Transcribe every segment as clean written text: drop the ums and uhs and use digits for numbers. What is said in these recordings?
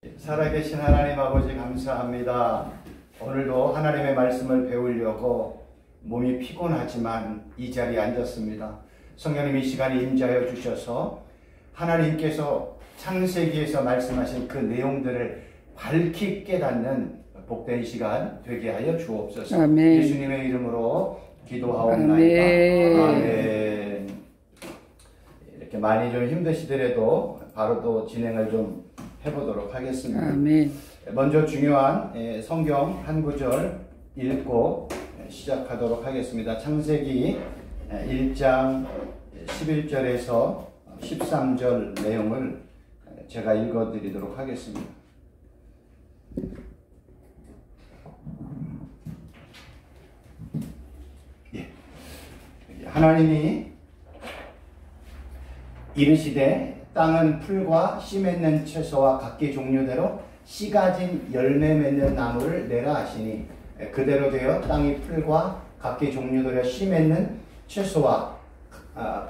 살아계신 하나님 아버지 감사합니다. 오늘도 하나님의 말씀을 배우려고 몸이 피곤하지만 이 자리에 앉았습니다. 성령님 이 시간에 임재하여 주셔서 하나님께서 창세기에서 말씀하신 그 내용들을 밝히 깨닫는 복된 시간 되게 하여 주옵소서. 아멘. 예수님의 이름으로 기도하옵나이다. 아멘. 아멘. 이렇게 많이 좀 힘드시더라도 바로 또 진행을 좀 해보도록 하겠습니다. 아멘. 먼저 중요한 성경 한 구절 읽고 시작하도록 하겠습니다. 창세기 1장 11절에서 13절 내용을 제가 읽어드리도록 하겠습니다. 하나님이 이르시되 땅은 풀과 씨 맺는 채소와 각기 종류대로 씨 가진 열매 맺는 나무를 내라 하시니 그대로 되어 땅이 풀과 각기 종류대로 씨 맺는 채소와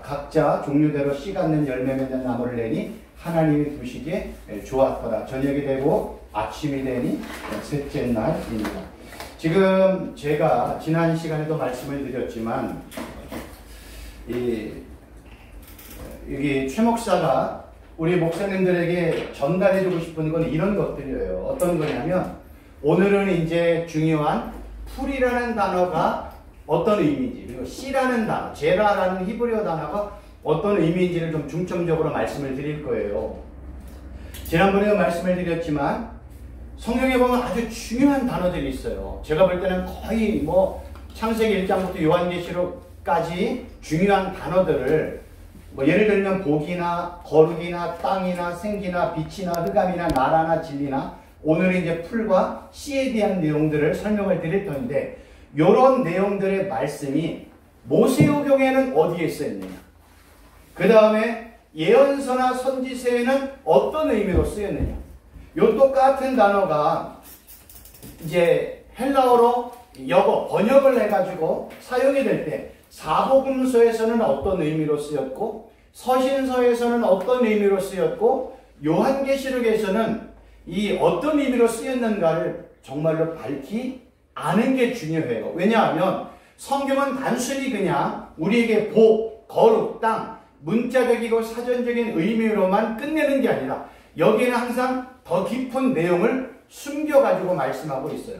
각자 종류대로 씨 갖는 열매 맺는 나무를 내니 하나님이 보시기에 좋았더라. 저녁이 되고 아침이 되니 셋째 날입니다. 지금 제가 지난 시간에도 말씀을 드렸지만 여기 최 목사가 우리 목사님들에게 전달해주고 싶은 건 이런 것들이에요. 어떤 거냐면 오늘은 이제 중요한 풀이라는 단어가 어떤 의미인지, 그리고 씨라는 단어, 제라라는 히브리어 단어가 어떤 의미인지를 좀 중점적으로 말씀을 드릴 거예요. 지난번에도 말씀을 드렸지만 성경에 보면 아주 중요한 단어들이 있어요. 제가 볼 때는 거의 창세기 1장부터 요한계시록까지 중요한 단어들을 예를 들면 복이나 거룩이나 땅이나 생기나 빛이나 흑암이나 나라나 진리나 오늘은 이제 풀과 씨에 대한 내용들을 설명을 드릴 터인데 이런 내용들의 말씀이 모세오경에는 어디에 쓰였느냐, 그 다음에 예언서나 선지서에는 어떤 의미로 쓰였느냐, 이 똑같은 단어가 이제 헬라어로 영어 번역을 해가지고 사용이 될 때 사복음서에서는 어떤 의미로 쓰였고 서신서에서는 어떤 의미로 쓰였고 요한계시록에서는 이 어떤 의미로 쓰였는가를 정말로 밝히 아는 게 중요해요. 왜냐하면 성경은 단순히 그냥 우리에게 복, 거룩, 땅, 문자적이고 사전적인 의미로만 끝내는 게 아니라 여기에는 항상 더 깊은 내용을 숨겨가지고 말씀하고 있어요.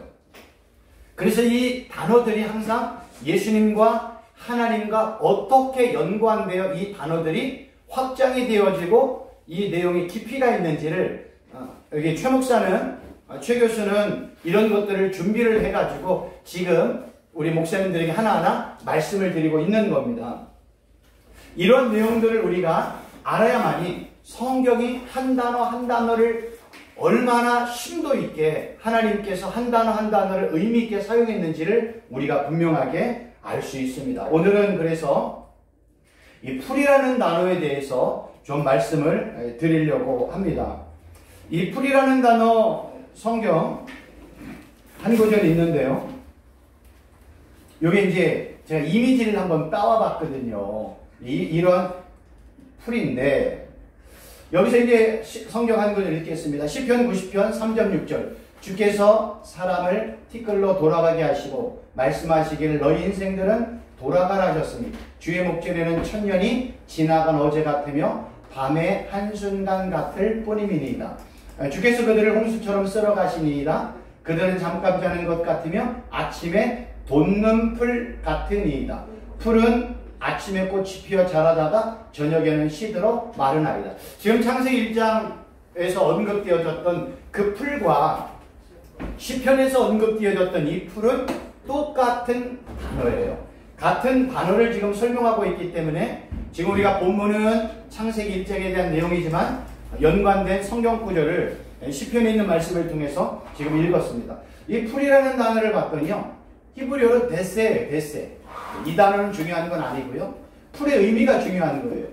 그래서 이 단어들이 항상 예수님과 하나님과 어떻게 연관되어 이 단어들이 확장이 되어지고 이 내용에 깊이가 있는지를 여기 최 목사는, 최 교수는 이런 것들을 준비를 해가지고 지금 우리 목사님들에게 하나하나 말씀을 드리고 있는 겁니다. 이런 내용들을 우리가 알아야만이 성경이 한 단어 한 단어를 얼마나 심도 있게 하나님께서 한 단어 한 단어를 의미 있게 사용했는지를 우리가 분명하게 알 수 있습니다. 오늘은 그래서 이 풀이라는 단어에 대해서 좀 말씀을 드리려고 합니다. 이 풀이라는 단어 성경 한 구절 있는데요. 요게 이제 제가 이미지를 한번 따와 봤거든요. 이런 풀인데 여기서 이제 성경 한 구절 읽겠습니다. 시편 90편 3.6절 주께서 사람을 티끌로 돌아가게 하시고 말씀하시기를 너희 인생들은 돌아가라 하셨으니 주의 목전에는 천년이 지나간 어제 같으며 밤의 한순간 같을 뿐임이니이다. 주께서 그들을 홍수처럼 쓸어 가시니이다. 그들은 잠깐 자는 것 같으며 아침에 돋는 풀 같으니이다. 풀은 아침에 꽃이 피어 자라다가 저녁에는 시들어 마르나이다. 지금 창세기 1장에서 언급되어졌던 그 풀과 시편에서 언급되어졌던 이 풀은 똑같은 단어예요. 같은 단어를 지금 설명하고 있기 때문에 지금 우리가 본문은 창세기 1장에 대한 내용이지만 연관된 성경 구절을 시편에 있는 말씀을 통해서 지금 읽었습니다. 이 풀이라는 단어를 봤더니요, 히브리어로 데세예요. 데세. 이 단어는 중요한 건 아니고요, 풀의 의미가 중요한 거예요.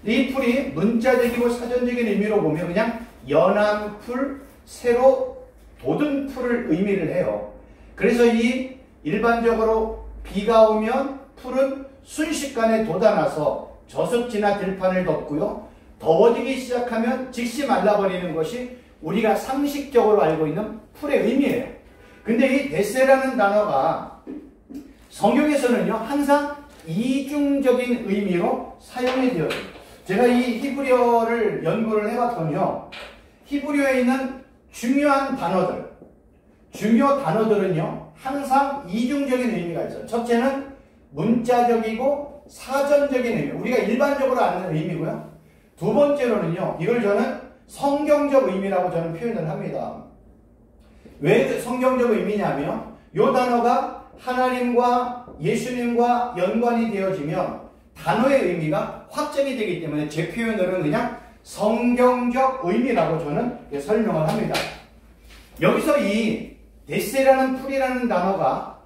이 풀이 문자적이고 사전적인 의미로 보면 그냥 연한 풀, 새로 돋은 풀을 의미를 해요. 그래서 이 일반적으로 비가 오면 풀은 순식간에 돋아나서 저습지나 들판을 덮고요, 더워지기 시작하면 즉시 말라버리는 것이 우리가 상식적으로 알고 있는 풀의 의미예요. 근데 이 데세라는 단어가 성경에서는요, 항상 이중적인 의미로 사용이 되어요. 제가 이 히브리어를 연구를 해봤더니요, 히브리어에 있는 중요한 단어들, 중요 단어들은요, 항상 이중적인 의미가 있어요. 첫째는 문자적이고 사전적인 의미, 우리가 일반적으로 아는 의미고요. 두 번째로는요, 이걸 저는 성경적 의미라고 저는 표현을 합니다. 왜 성경적 의미냐면, 이 단어가 하나님과 예수님과 연관이 되어지면 단어의 의미가 확정이 되기 때문에 제 표현으로는 그냥 성경적 의미라고 저는 설명을 합니다. 여기서 이 데세라는 풀이라는 단어가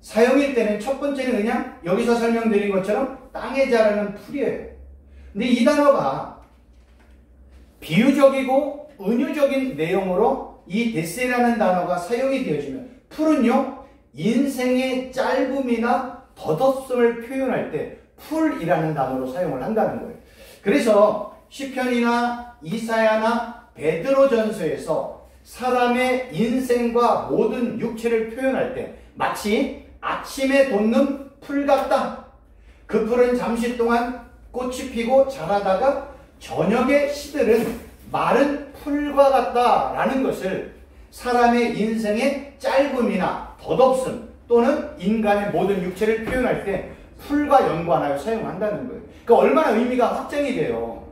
사용일 때는 첫 번째는 그냥 여기서 설명드린 것처럼 땅에 자라는 풀이에요. 근데 이 단어가 비유적이고 은유적인 내용으로 이 데세라는 단어가 사용이 되어지면, 풀은요, 인생의 짧음이나 덧없음을 표현할 때 풀이라는 단어로 사용을 한다는 거예요. 그래서 시편이나 이사야나 베드로전서에서 사람의 인생과 모든 육체를 표현할 때 마치 아침에 돋는 풀 같다. 그 풀은 잠시 동안 꽃이 피고 자라다가 저녁에 시들은 마른 풀과 같다라는 것을 사람의 인생의 짧음이나 덧없음 또는 인간의 모든 육체를 표현할 때 풀과 연관하여 사용한다는 거예요. 그러니까 얼마나 의미가 확장이 돼요.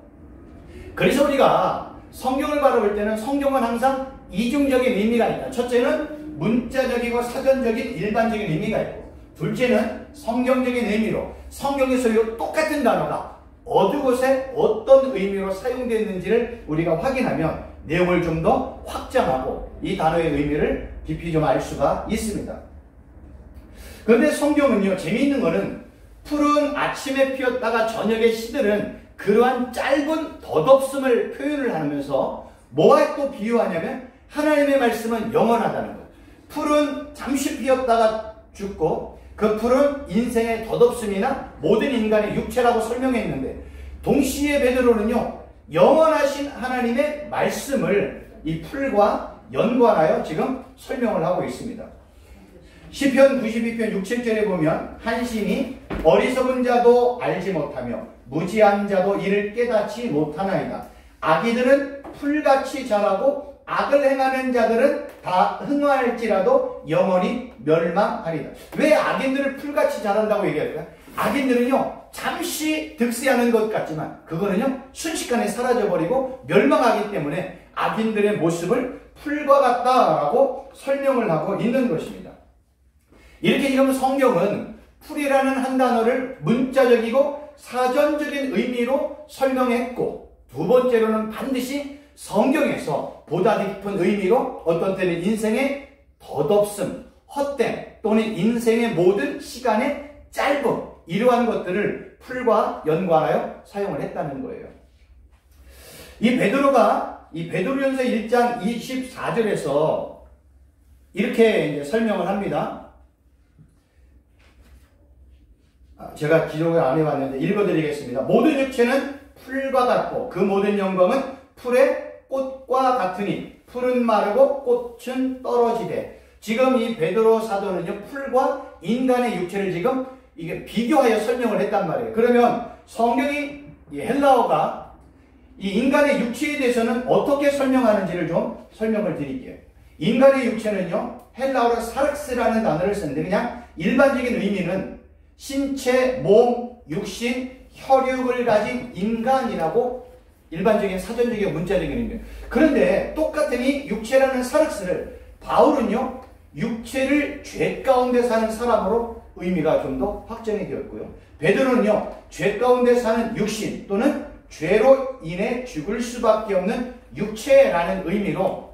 그래서 우리가 성경을 바라볼 때는 성경은 항상 이중적인 의미가 있다. 첫째는 문자적이고 사전적인 일반적인 의미가 있고, 둘째는 성경적인 의미로 성경에서 이 똑같은 단어가 어느 곳에 어떤 의미로 사용됐는지를 우리가 확인하면 내용을 좀 더 확장하고 이 단어의 의미를 깊이 좀 알 수가 있습니다. 그런데 성경은요, 재미있는 거는 풀은 아침에 피었다가 저녁에 시들은 그러한 짧은 덧없음을 표현을 하면서 뭐와 또 비유하냐면 하나님의 말씀은 영원하다는 거예요. 풀은 잠시 피었다가 죽고 그 풀은 인생의 덧없음이나 모든 인간의 육체라고 설명했는데, 동시에 베드로는요, 영원하신 하나님의 말씀을 이 풀과 연관하여 지금 설명을 하고 있습니다. 시편 92편 6, 7절에 보면 한심히 어리석은 자도 알지 못하며 무지한 자도 이를 깨닫지 못하나이다. 아기들은 풀같이 자라고 악을 행하는 자들은 다 흥하할지라도 영원히 멸망하리다. 왜 악인들을 풀같이 자란다고 얘기할까요? 악인들은요, 잠시 득세하는 것 같지만 그거는요, 순식간에 사라져버리고 멸망하기 때문에 악인들의 모습을 풀과 같다라고 설명을 하고 있는 것입니다. 이렇게 지금 성경은 풀이라는 한 단어를 문자적이고 사전적인 의미로 설명했고, 두 번째로는 반드시 성경에서 보다 깊은 의미로 어떤 때는 인생의 덧없음, 헛됨 또는 인생의 모든 시간의 짧음, 이러한 것들을 풀과 연관하여 사용을 했다는 거예요. 이 베드로가 이 베드로전서 1장 24절에서 이렇게 이제 설명을 합니다. 제가 기록을 안 해봤는데 읽어드리겠습니다. 모든 육체는 풀과 같고 그 모든 영광은 풀의 꽃과 같으니 풀은 마르고 꽃은 떨어지되. 지금 이 베드로 사도는요, 풀과 인간의 육체를 지금 이게 비교하여 설명을 했단 말이에요. 그러면 성경이 이 헬라어가 이 인간의 육체에 대해서는 어떻게 설명하는지를 좀 설명을 드릴게요. 인간의 육체는요, 헬라어로 사르스라는 단어를 쓰는데 그냥 일반적인 의미는 신체, 몸, 육신, 혈육을 가진 인간이라고 일반적인 사전적인 문자적인 의미예요. 그런데 똑같은 이 육체라는 사르스를 바울은요, 육체를 죄 가운데 사는 사람으로 의미가 좀 더 확정이 되었고요. 베드로는요, 죄 가운데 사는 육신 또는 죄로 인해 죽을 수밖에 없는 육체라는 의미로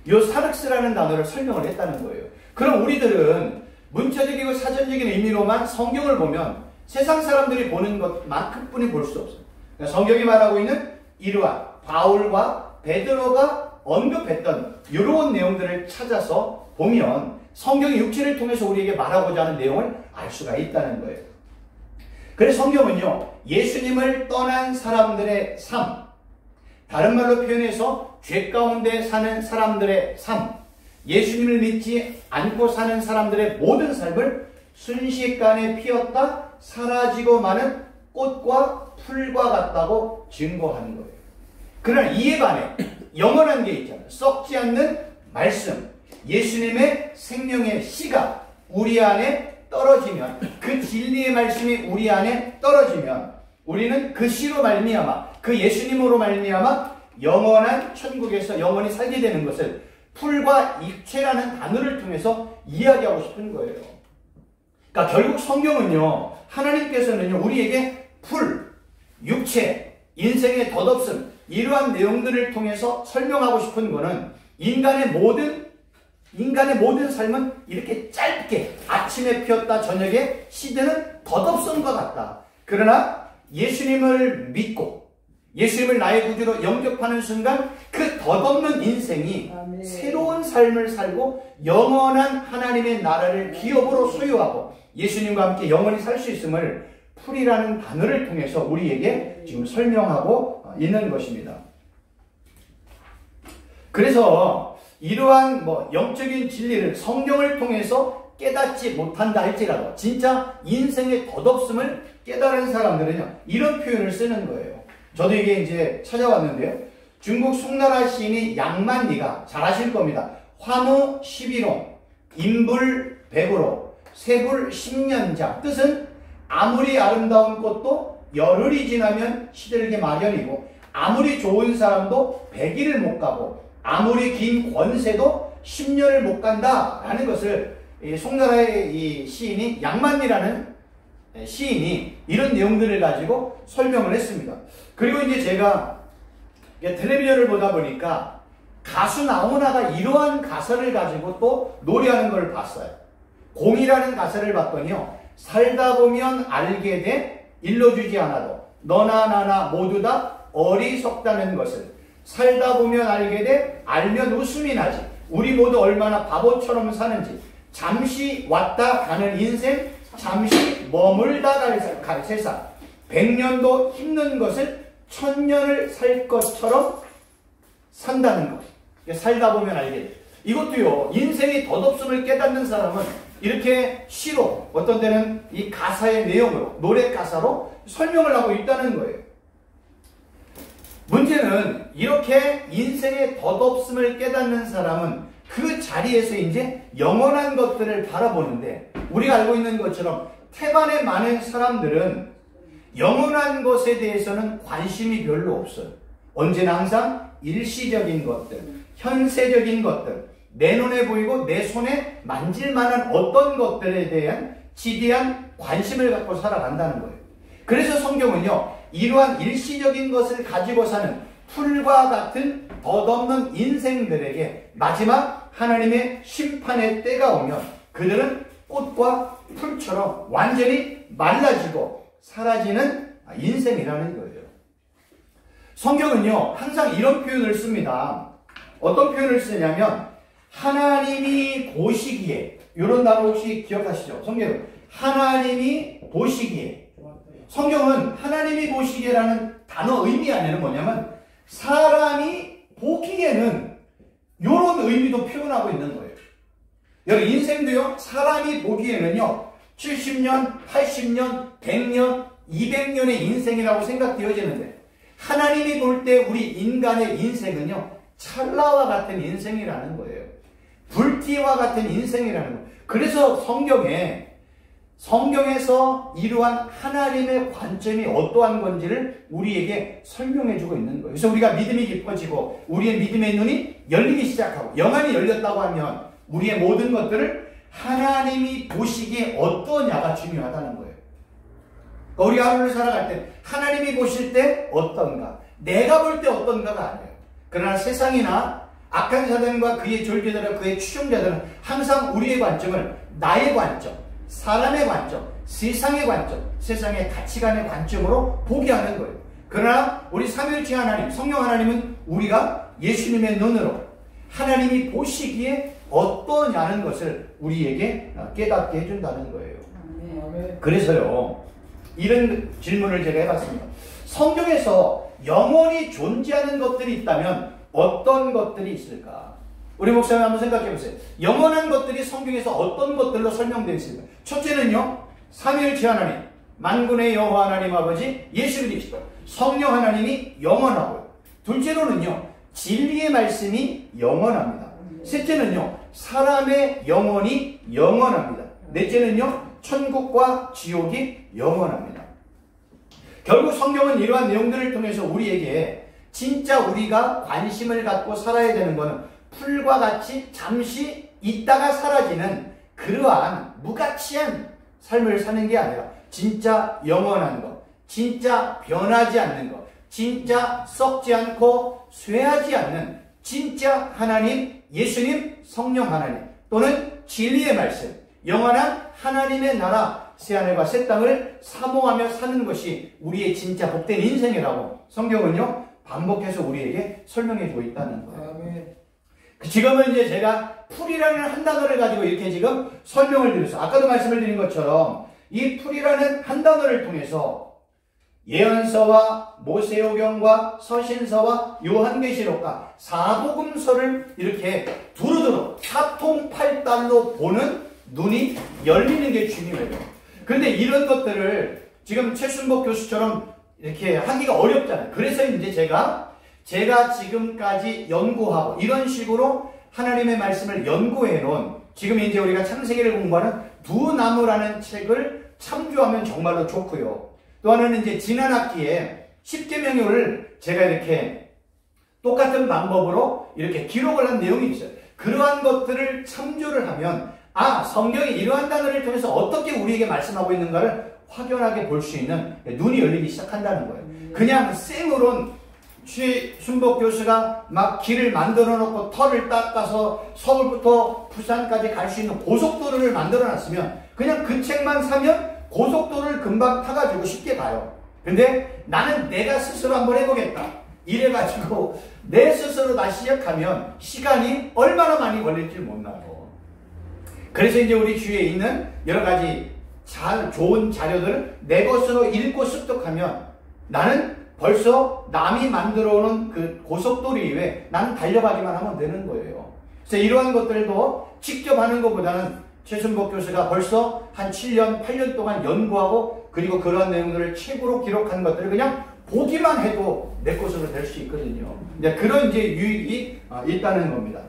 이 사르스라는 단어를 설명을 했다는 거예요. 그럼 우리들은 문자적이고 사전적인 의미로만 성경을 보면 세상 사람들이 보는 것만큼뿐이 볼 수 없어요. 그러니까 성경이 말하고 있는 이러한 바울과 베드로가 언급했던 이러한 내용들을 찾아서 보면 성경의 육체를 통해서 우리에게 말하고자 하는 내용을 알 수가 있다는 거예요. 그래서 성경은요, 예수님을 떠난 사람들의 삶, 다른 말로 표현해서 죄 가운데 사는 사람들의 삶, 예수님을 믿지 않고 사는 사람들의 모든 삶을 순식간에 피었다 사라지고 마는 꽃과 풀과 같다고 증거하는 거예요. 그러나 이에 반해 영원한 게 있잖아요. 썩지 않는 말씀, 예수님의 생명의 씨가 우리 안에 떨어지면, 그 진리의 말씀이 우리 안에 떨어지면 우리는 그 씨로 말미암아, 그 예수님으로 말미암아 영원한 천국에서 영원히 살게 되는 것을 풀과 육체라는 단어를 통해서 이야기하고 싶은 거예요. 그러니까 결국 성경은요, 하나님께서는요, 우리에게 풀, 육체, 인생의 덧없음, 이러한 내용들을 통해서 설명하고 싶은 거는 인간의 모든 삶은 이렇게 짧게 아침에 피었다 저녁에 시드는 덧없음과 같다. 그러나 예수님을 믿고 예수님을 나의 구주로 영접하는 순간 그 덧없는 인생이 아멘. 새로운 삶을 살고 영원한 하나님의 나라를 기업으로 소유하고 예수님과 함께 영원히 살 수 있음을 풀이라는 단어를 통해서 우리에게 지금 설명하고 있는 것입니다. 그래서 이러한 영적인 진리를 성경을 통해서 깨닫지 못한다 할지라도 진짜 인생의 덧없음을 깨달은 사람들은요, 이런 표현을 쓰는 거예요. 저도 이게 이제 찾아왔는데요. 중국 송나라 시인이 양만리가 잘 아실 겁니다. 화무 11홍, 인불 100으로, 세불 10년자. 뜻은 아무리 아름다운 꽃도 열흘이 지나면 시들게 마련이고, 아무리 좋은 사람도 100일을 못 가고, 아무리 긴 권세도 10년을 못 간다 라는 것을 송나라의 이 시인이 양만리라는 시인이 이런 내용들을 가지고 설명을 했습니다. 그리고 이제 제가 텔레비전을 보다 보니까 가수 나훈아가 이러한 가사를 가지고 또 노래하는 걸 봤어요. 공이라는 가사를 봤더니요, 살다 보면 알게 돼 일러주지 않아도 너나 나나 모두 다 어리석다는 것을, 살다 보면 알게 돼 알면 웃음이 나지 우리 모두 얼마나 바보처럼 사는지, 잠시 왔다 가는 인생, 잠시 머물다 갈 세상, 100년도 힘든 것을 1000년을 살 것처럼 산다는 것. 살다 보면 알게 돼. 이것도요, 인생의 덧없음을 깨닫는 사람은 이렇게 시로, 어떤 때는 이 가사의 내용으로, 노래 가사로 설명을 하고 있다는 거예요. 문제는 이렇게 인생의 덧없음을 깨닫는 사람은 그 자리에서 이제 영원한 것들을 바라보는데, 우리가 알고 있는 것처럼 태반의 많은 사람들은 영원한 것에 대해서는 관심이 별로 없어요. 언제나 항상 일시적인 것들, 현세적인 것들, 내 눈에 보이고 내 손에 만질 만한 어떤 것들에 대한 지대한 관심을 갖고 살아간다는 거예요. 그래서 성경은요, 이러한 일시적인 것을 가지고 사는 풀과 같은 덧없는 인생들에게 마지막 하나님의 심판의 때가 오면 그들은 꽃과 풀처럼 완전히 말라지고 사라지는 인생이라는 거예요. 성경은요, 항상 이런 표현을 씁니다. 어떤 표현을 쓰냐면 하나님이 보시기에, 이런 단어 혹시 기억하시죠? 성경은 하나님이 보시기에, 성경은 하나님이 보시기에라는 단어 의미 안에는 뭐냐면 사람이 보기에는 이런 의미도 표현하고 있는 거예요. 여러분, 인생도요, 사람이 보기에는요 70년, 80년, 100년, 200년의 인생이라고 생각되어지는데, 하나님이 볼 때 우리 인간의 인생은요 찰나와 같은 인생이라는 거예요. 불티와 같은 인생이라는 거예요. 그래서 성경에서 이러한 하나님의 관점이 어떠한 건지를 우리에게 설명해주고 있는 거예요. 그래서 우리가 믿음이 깊어지고 우리의 믿음의 눈이 열리기 시작하고 영안이 열렸다고 하면 우리의 모든 것들을 하나님이 보시기에 어떠냐가 중요하다는 거예요. 그러니까 우리가 하루를 살아갈 때 하나님이 보실 때 어떤가, 내가 볼 때 어떤가가 아니에요. 그러나 세상이나 악한 사단과 그의 졸개들과 그의 추종자들은 항상 우리의 관점을 나의 관점, 사람의 관점, 세상의 관점, 세상의 가치관의 관점으로 보게 하는 거예요. 그러나 우리 삼위일체 하나님, 성령 하나님은 우리가 예수님의 눈으로 하나님이 보시기에 어떠냐는 것을 우리에게 깨닫게 해준다는 거예요. 그래서요, 이런 질문을 제가 해봤습니다. 성경에서 영원히 존재하는 것들이 있다면 어떤 것들이 있을까? 우리 목사님 한번 생각해 보세요. 영원한 것들이 성경에서 어떤 것들로 설명되어 있습니까? 첫째는요, 삼위일체 하나님, 만군의 여호와 하나님 아버지 예수 그리스도, 성령 하나님이 영원하고요. 둘째로는요, 진리의 말씀이 영원합니다. 셋째는요, 사람의 영혼이 영원합니다. 넷째는요, 천국과 지옥이 영원합니다. 결국 성경은 이러한 내용들을 통해서 우리에게 진짜 우리가 관심을 갖고 살아야 되는 것은 풀과 같이 잠시 있다가 사라지는 그러한 무가치한 삶을 사는 게 아니라 진짜 영원한 것, 진짜 변하지 않는 것, 진짜 썩지 않고 쇠하지 않는 진짜 하나님, 예수님, 성령 하나님 또는 진리의 말씀, 영원한 하나님의 나라, 새하늘과 새 땅을 사모하며 사는 것이 우리의 진짜 복된 인생이라고 성경은요 반복해서 우리에게 설명해 주고 있다는 거예요. 지금은 이제 제가 풀이라는 한 단어를 가지고 이렇게 지금 설명을 드렸어요. 아까도 말씀을 드린 것처럼 이 풀이라는 한 단어를 통해서 예언서와 모세오경과 서신서와 요한계시록과 사복음서를 이렇게 두루두루 사통팔달로 보는 눈이 열리는 게 중요해요. 그런데 이런 것들을 지금 최순복 교수처럼 이렇게 하기가 어렵잖아요. 그래서 이제 제가 지금까지 연구하고 이런 식으로 하나님의 말씀을 연구해 놓은 지금 이제 우리가 창세기를 공부하는 두 나무라는 책을 참조하면 정말로 좋고요. 또 하나는 이제 지난 학기에 십계명을 제가 이렇게 똑같은 방법으로 이렇게 기록을 한 내용이 있어요. 그러한 것들을 참조를 하면 성경이 이러한 단어를 통해서 어떻게 우리에게 말씀하고 있는가를 확연하게 볼 수 있는 눈이 열리기 시작한다는 거예요. 그냥 생으론 최순복 교수가 막 길을 만들어 놓고 터를 닦아서 서울부터 부산까지 갈 수 있는 고속도로를 만들어 놨으면 그냥 그 책만 사면 고속도로를 금방 타가지고 쉽게 가요. 근데 나는 내가 스스로 한번 해보겠다. 이래가지고 내 스스로 다시 시작하면 시간이 얼마나 많이 걸릴지 몰라요. 그래서 이제 우리 주위에 있는 여러 가지 좋은 자료들을 내 것으로 읽고 습득하면 나는 벌써 남이 만들어 오는 그 고속도로 이외에 나는 달려가기만 하면 되는 거예요. 그래서 이러한 것들도 직접 하는 것보다는 최순복 교수가 벌써 한 7년, 8년 동안 연구하고 그리고 그러한 내용들을 책으로 기록한 것들을 그냥 보기만 해도 내 것으로 될 수 있거든요. 이제 그런 이제 유익이 있다는 겁니다.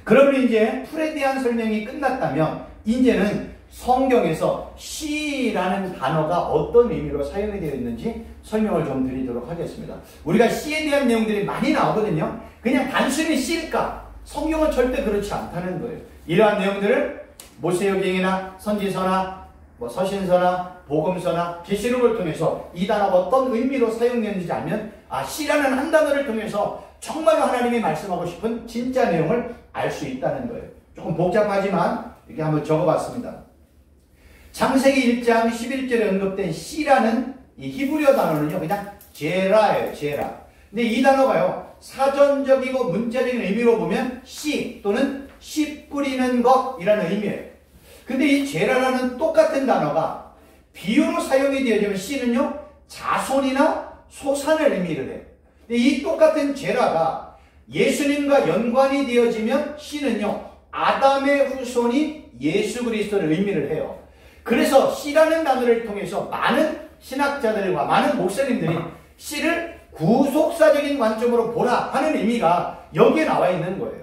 그러면 이제 풀에 대한 설명이 끝났다면 이제는 성경에서 씨라는 단어가 어떤 의미로 사용이 되어 있는지 설명을 좀 드리도록 하겠습니다. 우리가 씨에 대한 내용들이 많이 나오거든요. 그냥 단순히 씨일까? 성경은 절대 그렇지 않다는 거예요. 이러한 내용들을 모세오경이나 선지서나 서신서나 복음서나 계시록을 통해서 이 단어가 어떤 의미로 사용되는지 알면 씨라는 한 단어를 통해서 정말로 하나님이 말씀하고 싶은 진짜 내용을 알 수 있다는 거예요. 조금 복잡하지만 이렇게 한번 적어봤습니다. 창세기 1장 11절에 언급된 씨라는 이 히브리어 단어는요 그냥 제라예요. 제라. 근데 이 단어가요 사전적이고 문자적인 의미로 보면 씨 또는 씨 뿌리는 것이라는 의미예요. 근데 이 제라라는 똑같은 단어가 비유로 사용이 되어지면 씨는요 자손이나 소산을 의미를 해요. 근데 이 똑같은 제라가 예수님과 연관이 되어지면 씨는요 아담의 후손이 예수 그리스도를 의미를 해요. 그래서 씨라는 단어를 통해서 많은 신학자들과 많은 목사님들이 씨를 구속사적인 관점으로 보라 하는 의미가 여기에 나와 있는 거예요.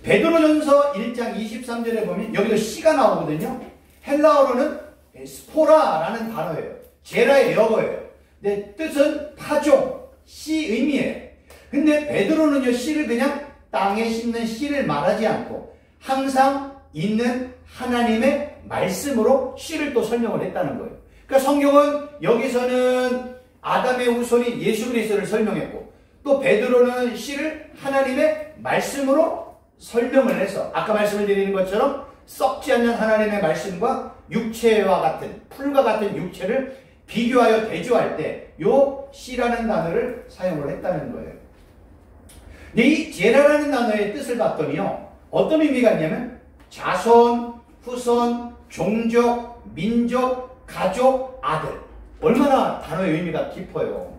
베드로전서 1장 23절에 보면 여기도 씨가 나오거든요. 헬라어로는 스포라라는 단어예요. 제라의 영어예요. 근데 뜻은 파종, 씨 의미예요. 근데 베드로는요 씨를 그냥 땅에 심는 씨를 말하지 않고 항상 있는 하나님의 말씀으로 씨를 또 설명을 했다는 거예요. 그러니까 성경은 여기서는 아담의 후손인 예수 그리스도를 설명했고 또 베드로는 씨를 하나님의 말씀으로 설명을 해서 아까 말씀을 드리는 것처럼 썩지 않는 하나님의 말씀과 육체와 같은 풀과 같은 육체를 비교하여 대조할 때 요 씨라는 단어를 사용을 했다는 거예요. 근데 이 제라라는 단어의 뜻을 봤더니요 어떤 의미가 있냐면 자손, 후손, 종족, 민족, 가족, 아들 얼마나 단어의 의미가 깊어요.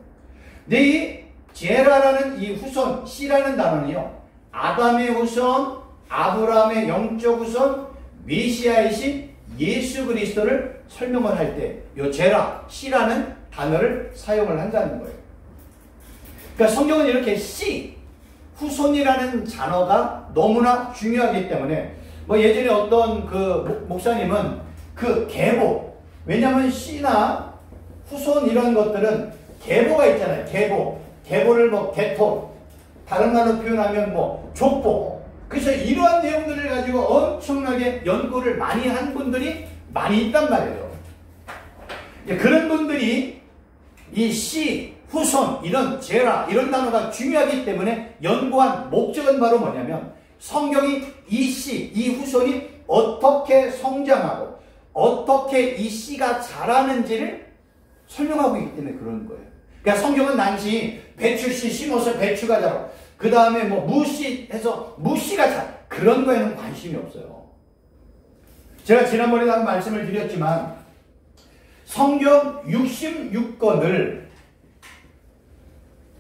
근데 이 제라라는 이 후손, 씨라는 단어는요, 아담의 후손, 아브라함의 영적 후손, 메시아이신 예수 그리스도를 설명을 할 때 이 제라, 씨라는 단어를 사용을 한다는 거예요. 그러니까 성경은 이렇게 씨, 후손이라는 단어가 너무나 중요하기 때문에 뭐 예전에 어떤 그 목사님은 그 계보, 왜냐하면 씨나 후손 이런 것들은 계보가 있잖아요. 계보를 뭐 계토, 다른 말로 표현하면 뭐 족보. 그래서 이러한 내용들을 가지고 엄청나게 연구를 많이 한 분들이 많이 있단 말이에요. 그런 분들이 이 씨, 후손, 이런 제라, 이런 단어가 중요하기 때문에 연구한 목적은 바로 뭐냐면 성경이 이 씨, 이 후손이 어떻게 성장하고 어떻게 이 씨가 자라는지를 설명하고 있기 때문에 그런 거예요. 그러니까 성경은 단지 배추씨 심어서 배추가 자라고 그 다음에 뭐 무씨 해서 무씨가 자라 그런 거에는 관심이 없어요. 제가 지난번에도 한 말씀을 드렸지만 성경 66권을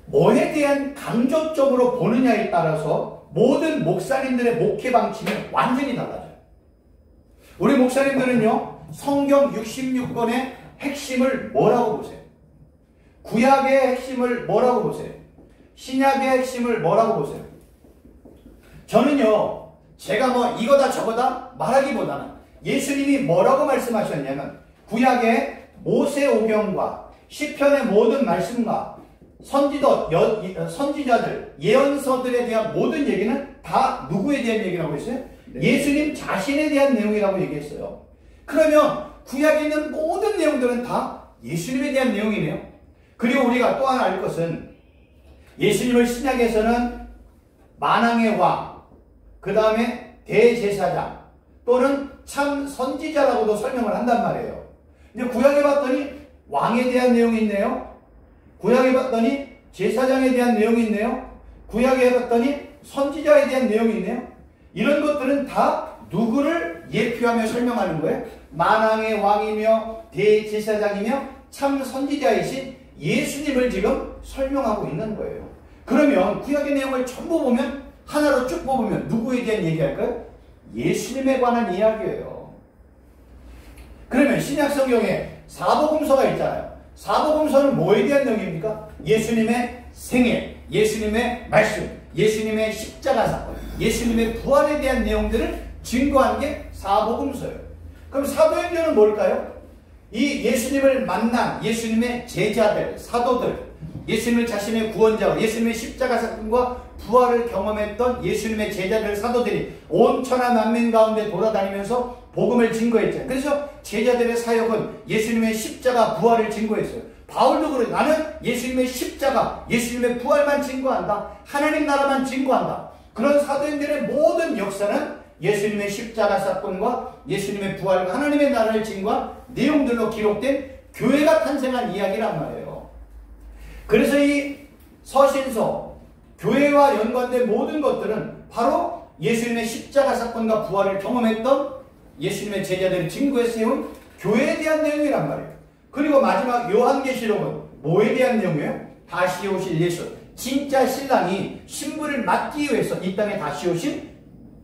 뭐에 대한 강조점으로 보느냐에 따라서 모든 목사님들의 목회 방침이 완전히 달라져요. 우리 목사님들은요, 성경 66권의 핵심을 뭐라고 보세요? 구약의 핵심을 뭐라고 보세요? 신약의 핵심을 뭐라고 보세요? 저는요, 제가 뭐 이거다 저거다 말하기보다는 예수님이 뭐라고 말씀하셨냐면 구약의 모세오경과 시편의 모든 말씀과 선지자들, 예언서들에 대한 모든 얘기는 다 누구에 대한 얘기라고 했어요? 네. 예수님 자신에 대한 내용이라고 얘기했어요. 그러면 구약에 있는 모든 내용들은 다 예수님에 대한 내용이네요. 그리고 우리가 또 하나 알 것은 예수님을 신약에서는 만왕의 왕, 그 다음에 대제사장 또는 참 선지자라고도 설명을 한단 말이에요. 근데 구약에 봤더니 왕에 대한 내용이 있네요. 구약에 봤더니 제사장에 대한 내용이 있네요. 구약에 봤더니 선지자에 대한 내용이 있네요. 이런 것들은 다 누구를 예표하며 설명하는 거예요? 만왕의 왕이며 대제사장이며 참 선지자이신 예수님을 지금 설명하고 있는 거예요. 그러면 구약의 내용을 전부 보면 하나로 쭉 뽑으면 누구에 대한 얘기할까요? 예수님에 관한 이야기예요. 그러면 신약 성경에 사복음서가 있잖아요. 사복음서는 뭐에 대한 내용입니까? 예수님의 생애, 예수님의 말씀, 예수님의 십자가 사건, 예수님의 부활에 대한 내용들을 증거한 게 사복음서예요. 그럼 사도행전은 뭘까요? 이 예수님을 만난 예수님의 제자들, 사도들, 예수님을 자신의 구원자와 예수님의 십자가 사건과 부활을 경험했던 예수님의 제자들, 사도들이 온 천하 만민 가운데 돌아다니면서 복음을 증거했잖아요. 그래서 제자들의 사역은 예수님의 십자가 부활을 증거했어요. 바울도 그래요. 나는 예수님의 십자가, 예수님의 부활만 증거한다. 하나님 나라만 증거한다. 그런 사도행전의 모든 역사는 예수님의 십자가 사건과 예수님의 부활과 하나님의 나라를 증거한 내용들로 기록된 교회가 탄생한 이야기란 말이에요. 그래서 이 서신서, 교회와 연관된 모든 것들은 바로 예수님의 십자가 사건과 부활을 경험했던 예수님의 제자들이 증거해 세운 교회에 대한 내용이란 말이에요. 그리고 마지막 요한계시록은 뭐에 대한 내용이에요? 다시 오실 예수, 진짜 신랑이 신부를 맞기 위해서 이 땅에 다시 오신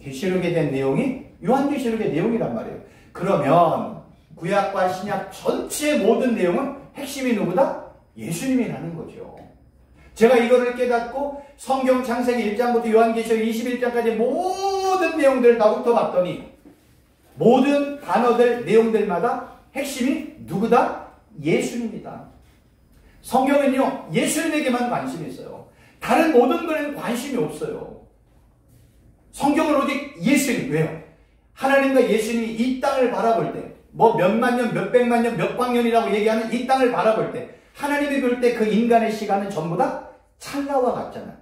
계시록에 대한 내용이 요한계시록의 내용이란 말이에요. 그러면 구약과 신약 전체의 모든 내용은 핵심이 누구다? 예수님이라는 거죠. 제가 이거를 깨닫고 성경 창세기 1장부터 요한계시록 21장까지 모든 내용들을 다 훑어봤더니 모든 단어들, 내용들마다 핵심이 누구다? 예수님이다. 성경은요, 예수님에게만 관심이 있어요. 다른 모든 거에는 관심이 없어요. 성경은 오직 예수님. 왜요? 하나님과 예수님이 이 땅을 바라볼 때, 뭐 몇만 년, 몇백만 년, 몇 광년이라고 얘기하는 이 땅을 바라볼 때, 하나님이 볼 때 그 인간의 시간은 전부 다 찰나와 같잖아요.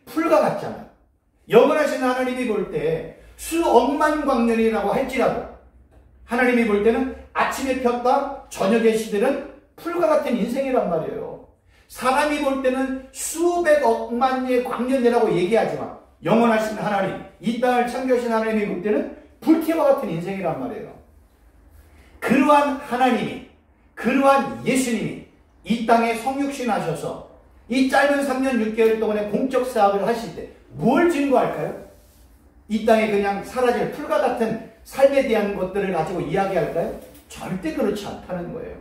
풀과 같잖아요. 영원하신 하나님이 볼 때 수억만 광년이라고 할지라도 하나님이 볼 때는 아침에 폈다 저녁에 시들은 풀과 같은 인생이란 말이에요. 사람이 볼 때는 수백억만의 광년이라고 얘기하지만 영원하신 하나님, 이 땅을 창조하신 하나님이 볼 때는 불태와 같은 인생이란 말이에요. 그러한 하나님이, 그러한 예수님이 이 땅에 성육신하셔서 이 짧은 3년 6개월 동안의 공적 사업을 하실 때 뭘 증거할까요? 이 땅에 그냥 사라질 풀과 같은 삶에 대한 것들을 가지고 이야기할까요? 절대 그렇지 않다는 거예요.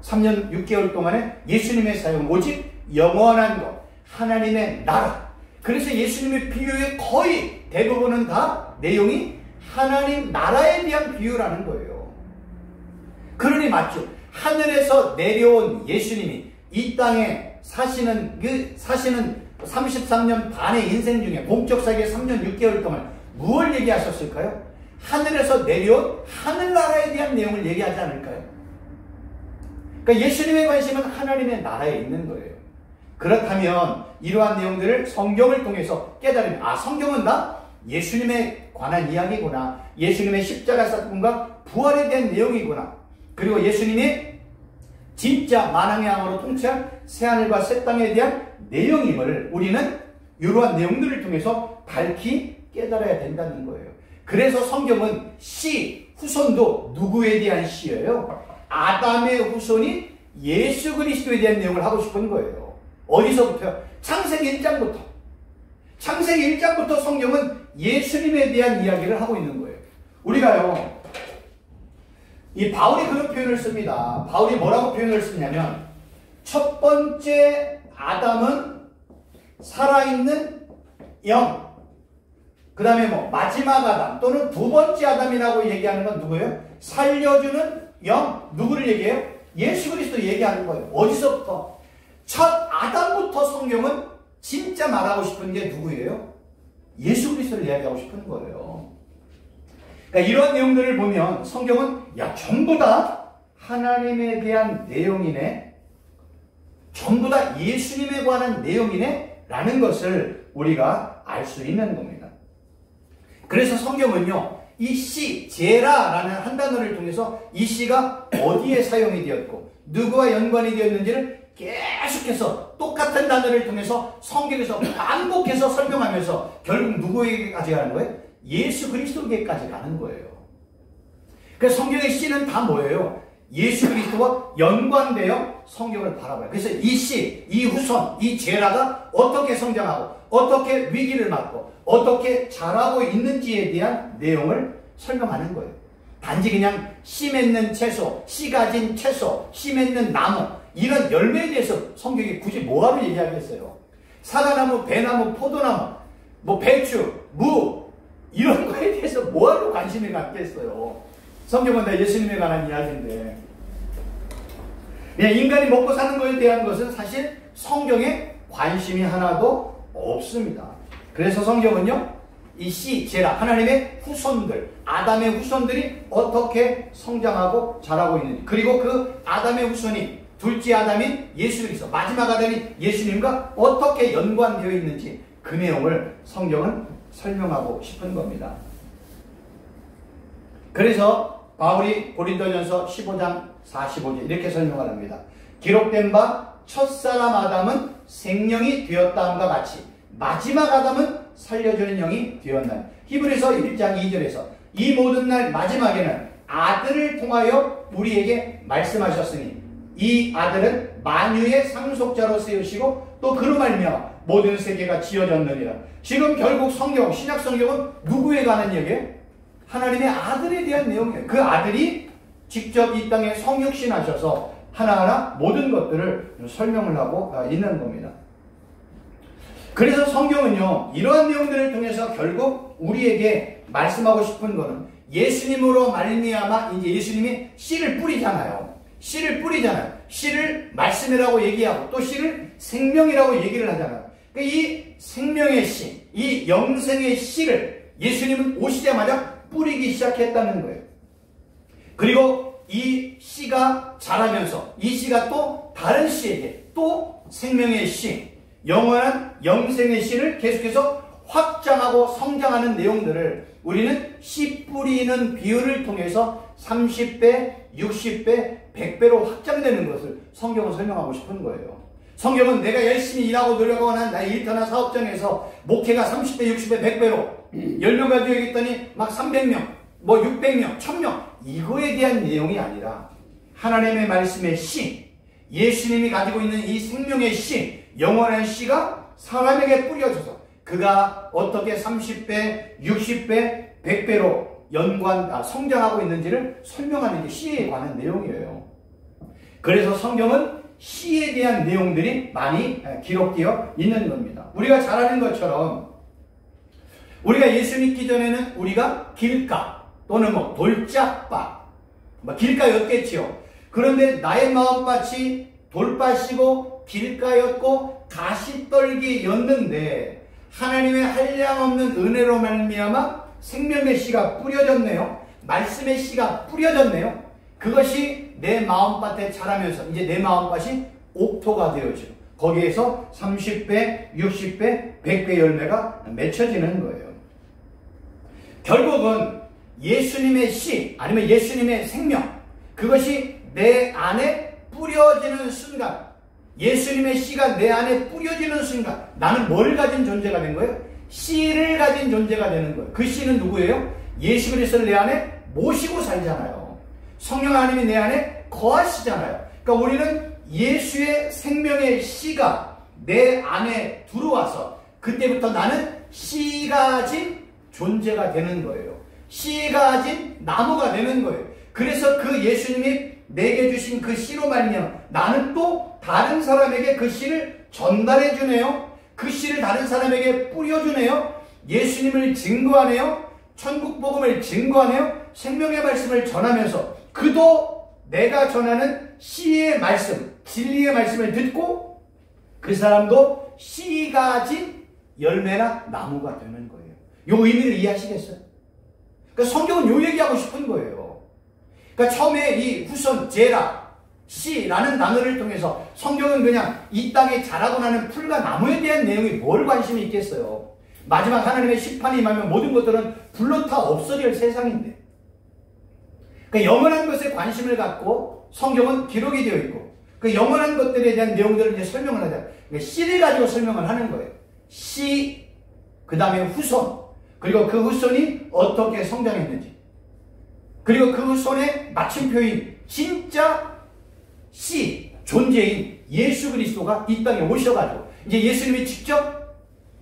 3년 6개월 동안에 예수님의 사역은 오직 영원한 것, 하나님의 나라. 그래서 예수님의 비유의 거의 대부분은 다 내용이 하나님 나라에 대한 비유라는 거예요. 그러니 맞죠. 하늘에서 내려온 예수님이 이 땅에 사시는 33년 반의 인생 중에 공적 사역의 3년 6개월 동안 무엇을 얘기하셨을까요? 하늘에서 내려온 하늘나라에 대한 내용을 얘기하지 않을까요? 그러니까 예수님의 관심은 하나님의 나라에 있는 거예요. 그렇다면 이러한 내용들을 성경을 통해서 깨달으면 성경은 다 예수님에 관한 이야기구나. 예수님의 십자가 사건과 부활에 대한 내용이구나. 그리고 예수님이 진짜 만왕의 왕으로 통치한 새하늘과 새 땅에 대한 내용임을 우리는 이러한 내용들을 통해서 밝히 깨달아야 된다는 거예요. 그래서 성경은 씨, 후손도 누구에 대한 씨예요? 아담의 후손이 예수 그리스도에 대한 내용을 하고 싶은 거예요. 어디서부터요? 창세기 1장부터. 창세기 1장부터 성경은 예수님에 대한 이야기를 하고 있는 거예요. 우리가요, 이 바울이 그런 표현을 씁니다. 바울이 뭐라고 표현을 쓰냐면, 첫 번째 아담은 살아있는 영, 그 다음에 마지막 아담 또는 두 번째 아담이라고 얘기하는 건 누구예요? 살려주는 영, 누구를 얘기해요? 예수 그리스도 얘기하는 거예요. 어디서부터? 첫 아담부터 성경은 진짜 말하고 싶은 게 누구예요? 예수 그리스도를 이야기하고 싶은 거예요. 그러니까 이런 내용들을 보면 성경은 전부 다 하나님에 대한 내용이네, 전부 다 예수님에 관한 내용이네 라는 것을 우리가 알 수 있는 겁니다. 그래서 성경은요, 이 씨, 제라라는 한 단어를 통해서 이 씨가 어디에 사용이 되었고 누구와 연관이 되었는지를 계속해서 똑같은 단어를 통해서 성경에서 반복해서 설명하면서 결국 누구에게까지 가는 거예요? 예수 그리스도에게까지 가는 거예요. 그래서 성경의 씨는 다 뭐예요? 예수 그리스도와 연관되어 성경을 바라봐요. 그래서 이 씨, 이 후손, 이 제라가 어떻게 성장하고 어떻게 위기를 맞고 어떻게 자라고 있는지에 대한 내용을 설명하는 거예요. 단지 그냥 씨 맺는 채소, 씨 가진 채소, 씨 맺는 나무, 이런 열매에 대해서 성경이 굳이 뭐하러 얘기하겠어요? 사과나무, 배나무, 포도나무, 배추, 무, 이런 거에 대해서 뭐하러 관심을 갖겠어요? 성경은 다 예수님에 관한 이야기인데, 인간이 먹고 사는 것에 대한 것은 사실 성경에 관심이 하나도 없습니다. 그래서 성경은요, 이 씨, 제라, 하나님의 후손들, 아담의 후손들이 어떻게 성장하고 자라고 있는지, 그리고 그 아담의 후손이 둘째 아담인 예수 그리스도, 마지막 아담인 예수님과 어떻게 연관되어 있는지 그 내용을 성경은 설명하고 싶은 겁니다. 그래서 바울이 고린도전서 15장 45절 이렇게 설명을 합니다. 기록된 바 첫사람 아담은 생명이 되었다함과 같이 마지막 아담은 살려주는 영이 되었나니. 히브리서 1장 2절에서 이 모든 날 마지막에는 아들을 통하여 우리에게 말씀하셨으니 이 아들은 만유의 상속자로 세우시고 또 그로 말미암아 모든 세계가 지어졌느니라. 지금 결국 성경, 신약 성경은 누구에 관한 얘기예요? 하나님의 아들에 대한 내용이에요. 그 아들이 직접 이 땅에 성육신하셔서 하나하나 모든 것들을 설명을 하고 있는 겁니다. 그래서 성경은요, 이러한 내용들을 통해서 결국 우리에게 말씀하고 싶은 거는 예수님으로 말미암아 이제 예수님이 씨를 뿌리잖아요. 씨를 뿌리잖아요. 씨를 말씀이라고 얘기하고 또 씨를 생명이라고 얘기를 하잖아요. 그러니까 이 생명의 씨, 이 영생의 씨를 예수님은 오시자마자 뿌리기 시작했다는 거예요. 그리고 이 씨가 자라면서 이 씨가 또 다른 씨에게 또 생명의 씨, 영원한 영생의 씨를 계속해서 확장하고 성장하는 내용들을 우리는 씨 뿌리는 비율을 통해서 30배, 60배, 100배로 확장되는 것을 성경은 설명하고 싶은 거예요. 성경은 내가 열심히 일하고 노력하는 나의 일터나 사업장에서 목회가 30배, 60배, 100배로 10명 가져야겠더니 막 300명, 600명, 1000명, 이거에 대한 내용이 아니라 하나님의 말씀의 씨, 예수님이 가지고 있는 이 생명의 씨, 영원한 씨가 사람에게 뿌려져서 그가 어떻게 30배, 60배, 100배로 성장하고 있는지를 설명하는 게 씨에 관한 내용이에요. 그래서 성경은 씨에 대한 내용들이 많이 기록되어 있는 겁니다. 우리가 잘 아는 것처럼 우리가 예수 믿기 전에는 우리가 길가 또는 돌짝밭 길가였겠지요. 그런데 나의 마음밭이 돌밭이고 길가였고 가시떨기였는데 하나님의 한량없는 은혜로 말미암아 생명의 씨가 뿌려졌네요. 말씀의 씨가 뿌려졌네요. 그것이 내 마음밭에 자라면서 이제 내 마음밭이 옥토가 되어지고 거기에서 30배, 60배, 100배 열매가 맺혀지는 거예요. 결국은 예수님의 씨 아니면 예수님의 생명 그것이 내 안에 뿌려지는 순간 예수님의 씨가 내 안에 뿌려지는 순간 나는 뭘 가진 존재가 된 거예요? 씨를 가진 존재가 되는 거예요. 그 씨는 누구예요? 예수 그리스도를 내 안에 모시고 살잖아요. 성령 하나님이 내 안에 거하시잖아요. 그러니까 우리는 예수의 생명의 씨가 내 안에 들어와서 그때부터 나는 씨 가진 존재가 되는 거예요. 씨 가진 나무가 되는 거예요. 그래서 그 예수님이 내게 주신 그 씨로 말미암아 나는 또 다른 사람에게 그 씨를 전달해 주네요. 그 씨를 다른 사람에게 뿌려주네요. 예수님을 증거하네요. 천국 복음을 증거하네요. 생명의 말씀을 전하면서 그도 내가 전하는 씨의 말씀, 진리의 말씀을 듣고 그 사람도 씨 가진 열매나 나무가 되는 거예요. 이 의미를 이해하시겠어요? 그러니까 성경은 이 얘기하고 싶은 거예요. 그러니까 처음에 이 후손, 제라, 씨라는 단어를 통해서 성경은 그냥 이 땅에 자라고 나는 풀과 나무에 대한 내용이 뭘 관심이 있겠어요. 마지막 하나님의 심판이 임하면 모든 것들은 불로 타 없어질 세상인데 그러니까 영원한 것에 관심을 갖고 성경은 기록이 되어 있고 그 영원한 것들에 대한 내용들을 이제 설명을 하자. 그러니까 씨를 가지고 설명을 하는 거예요. 씨, 그 다음에 후손, 그리고 그 후손이 어떻게 성장했는지, 그리고 그 후손의 마침표인 진짜 씨, 존재인 예수 그리스도가 이 땅에 오셔가지고 이제 예수님이 직접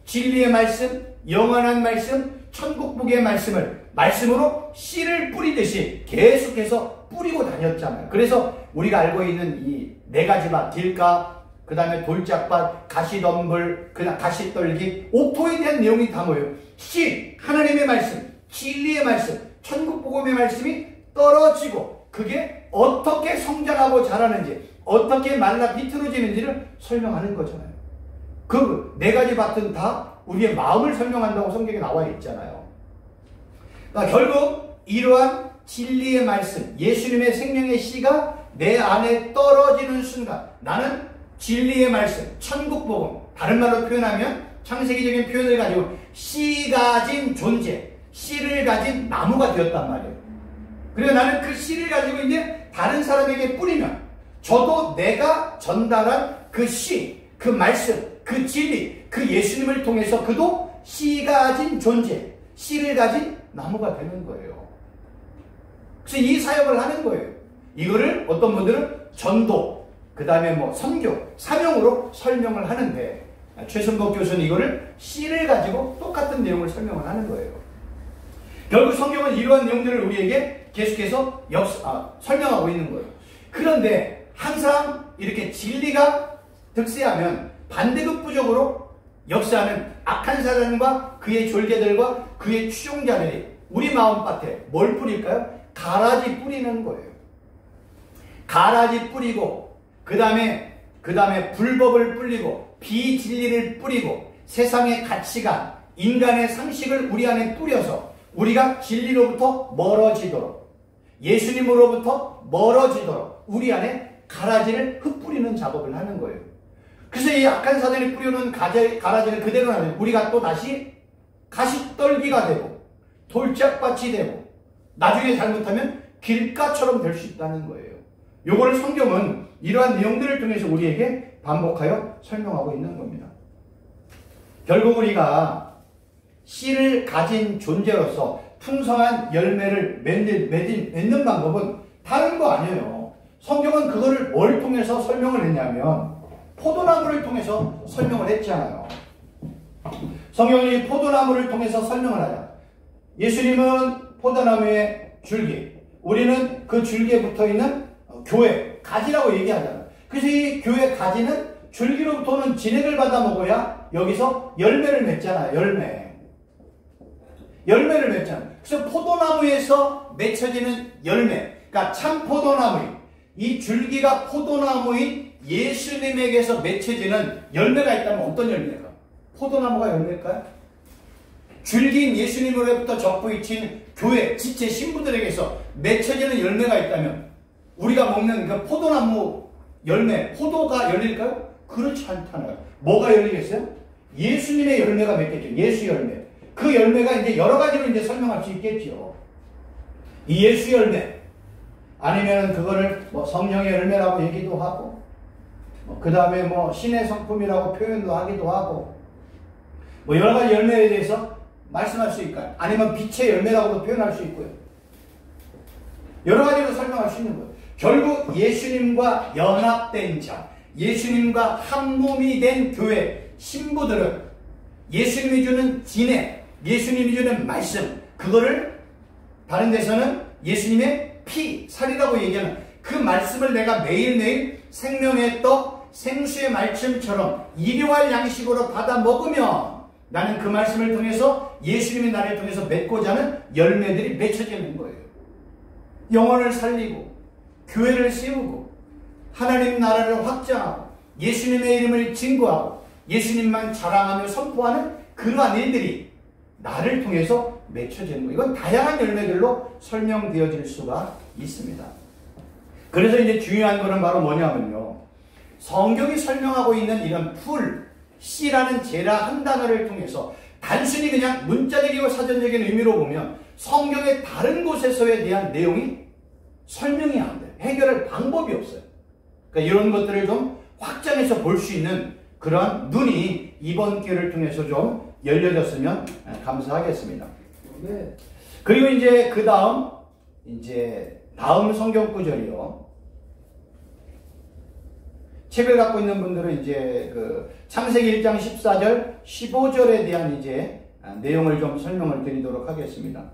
진리의 말씀, 영원한 말씀, 천국 복의 말씀으로 씨를 뿌리듯이 계속해서 뿌리고 다녔잖아요. 그래서 우리가 알고 있는 이 네 가지 밭, 길가, 그 다음에 돌짝밭, 가시덤불, 그다음 가시떨기, 옥토에 대한 내용이 다 모여요. 씨, 하나님의 말씀, 진리의 말씀, 천국 복음의 말씀이 떨어지고 그게 어떻게 성장하고 자라는지, 어떻게 말라 비틀어지는지를 설명하는 거잖아요. 그 네 가지 밭은 다 우리의 마음을 설명한다고 성경에 나와 있잖아요. 그러니까 결국 이러한 진리의 말씀, 예수님의 생명의 씨가 내 안에 떨어지는 순간 나는 진리의 말씀, 천국 복음, 다른 말로 표현하면 창세기적인 표현을 가지고 씨 가진 존재, 씨를 가진 나무가 되었단 말이에요. 그리고 나는 그 씨를 가지고 이제 다른 사람에게 뿌리면 저도 내가 전달한 그 씨, 그 말씀, 그 진리, 그 예수님을 통해서 그도 씨 가진 존재, 씨를 가진 나무가 되는 거예요. 그래서 이 사역을 하는 거예요. 이거를 어떤 분들은 전도, 그 다음에 선교, 사명으로 설명을 하는데 최순복 교수는 이거를 씨를 가지고 똑같은 내용을 설명을 하는 거예요. 결국 성경은 이러한 내용들을 우리에게 계속해서 설명하고 있는 거예요. 그런데 항상 이렇게 진리가 득세하면 반대급부적으로 역사하는 악한 사람과 그의 졸개들과 그의 추종자들이 우리 마음밭에 뭘 뿌릴까요? 가라지 뿌리는 거예요. 가라지 뿌리고 그 다음에 불법을 뿌리고 비진리를 뿌리고 세상의 가치관, 인간의 상식을 우리 안에 뿌려서 우리가 진리로부터 멀어지도록, 예수님으로부터 멀어지도록 우리 안에 가라지를 흩뿌리는 작업을 하는 거예요. 그래서 이 악한 사단이 뿌려놓은 가라지를 그대로 놔두면 우리가 또 다시 가시떨기가 되고 돌짝밭이 되고 나중에 잘못하면 길가처럼 될 수 있다는 거예요. 요거를 성경은 이러한 내용들을 통해서 우리에게 반복하여 설명하고 있는 겁니다. 결국 우리가 씨를 가진 존재로서 풍성한 열매를 맺는 방법은 다른 거 아니에요. 성경은 그거를 뭘 통해서 설명을 했냐면 포도나무를 통해서 설명을 했잖아요. 성경은 이 포도나무를 통해서 설명을 하자. 예수님은 포도나무의 줄기, 우리는 그 줄기에 붙어있는 교회, 가지라고 얘기하잖아요. 그래서 이 교회 가지는 줄기로부터는 진액을 받아 먹어야 여기서 열매를 맺잖아요. 열매를 맺잖아요. 그래서 포도나무에서 맺혀지는 열매, 그러니까 참 포도나무인 이 줄기가 포도나무인 예수님에게서 맺혀지는 열매가 있다면 어떤 열매일까? 포도나무가 열매일까요? 줄기인 예수님으로부터 적부이친 교회, 지체, 신부들에게서 맺혀지는 열매가 있다면 우리가 먹는 그 포도나무 열매, 포도가 열릴까요? 그렇지 않잖아요. 뭐가 열리겠어요? 예수님의 열매가 맺겠죠. 예수 열매. 그 열매가 이제 여러 가지로 이제 설명할 수 있겠죠. 이 예수 열매. 아니면 그거를 뭐 성령의 열매라고 얘기도 하고, 그 다음에 뭐 신의 성품이라고 표현도 하기도 하고, 뭐 여러 가지 열매에 대해서 말씀할 수 있을까요? 아니면 빛의 열매라고도 표현할 수 있고요. 여러 가지로 설명할 수 있는 거예요. 결국 예수님과 연합된 자, 예수님과 한 몸이 된 교회, 신부들은 예수님이 주는 진액, 예수님이 주는 말씀, 그거를 다른 데서는 예수님의 피, 살이라고 얘기하는 그 말씀을 내가 매일매일 생명의 떡, 생수의 말씀처럼 일용할 양식으로 받아 먹으면 나는 그 말씀을 통해서 예수님이 나를 통해서 맺고자 하는 열매들이 맺혀지는 거예요. 영혼을 살리고 교회를 세우고 하나님 나라를 확장하고 예수님의 이름을 증거하고 예수님만 자랑하며 선포하는 그러한 일들이 나를 통해서 맺혀지는 거예요. 이건 다양한 열매들로 설명되어질 수가 있습니다. 그래서 이제 중요한 거는 바로 뭐냐면요, 성경이 설명하고 있는 이런 풀, 씨라는 제라 한 단어를 통해서 단순히 그냥 문자적이고 사전적인 의미로 보면 성경의 다른 곳에서에 대한 내용이 설명이 안 돼요. 해결할 방법이 없어요. 그러니까 이런 것들을 좀 확장해서 볼 수 있는 그런 눈이 이번 기회를 통해서 좀 열려졌으면 감사하겠습니다. 네. 그리고 이제 그 다음 다음 성경 구절이요. 책을 갖고 있는 분들은 이제 그 창세기 1장 14절, 15절에 대한 이제 내용을 좀 설명을 드리도록 하겠습니다.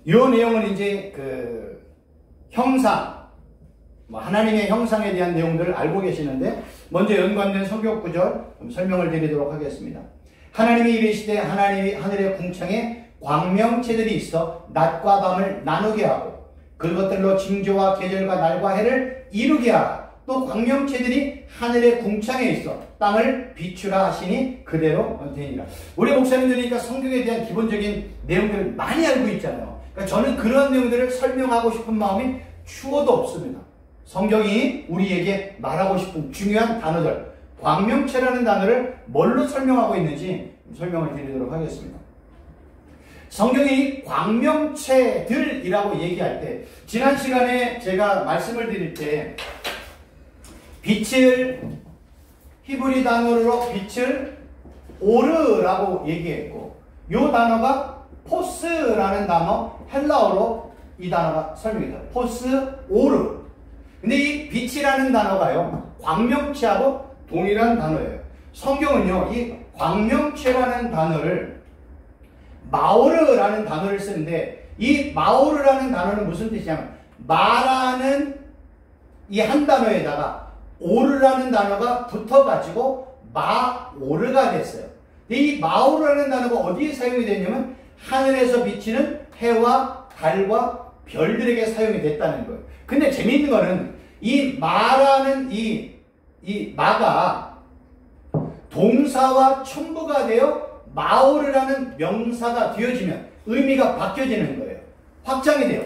이 내용은 이제 그 형상, 하나님의 형상에 대한 내용들을 알고 계시는데 먼저 연관된 성경 구절 설명을 드리도록 하겠습니다. 하나님이 이르시되 하나님이 하늘의 궁창에 광명체들이 있어 낮과 밤을 나누게 하고 그것들로 징조와 계절과 날과 해를 이루게 하라. 또 광명체들이 하늘의 궁창에 있어 땅을 비추라 하시니 그대로 되니라. 우리 목사님들이니까 성경에 대한 기본적인 내용들을 많이 알고 있잖아요. 그러니까 저는 그런 내용들을 설명하고 싶은 마음이 추워도 없습니다. 성경이 우리에게 말하고 싶은 중요한 단어들, 광명체라는 단어를 뭘로 설명하고 있는지 설명을 드리도록 하겠습니다. 성경이 광명체들이라고 얘기할 때, 지난 시간에 제가 말씀을 드릴 때 빛을 히브리 단어로 빛을 오르라고 얘기했고, 이 단어가 포스라는 단어, 헬라어로 이 단어가 설명이 돼요. 포스, 오르. 근데 이 빛이라는 단어가요, 광명체하고 동일한 단어예요. 성경은요, 이 광명체라는 단어를 마오르라는 단어를 쓰는데, 이 마오르라는 단어는 무슨 뜻이냐면 마라는 이 한 단어에다가 오르라는 단어가 붙어가지고 마오르가 됐어요. 이 마오르라는 단어가 어디에 사용이 됐냐면 하늘에서 비치는 해와 달과 별들에게 사용이 됐다는 거예요. 근데 재미있는 거는 이 마라는 이 마가 동사와 첨부가 되어 마오르라는 명사가 되어지면 의미가 바뀌어지는 거예요. 확장이 돼요.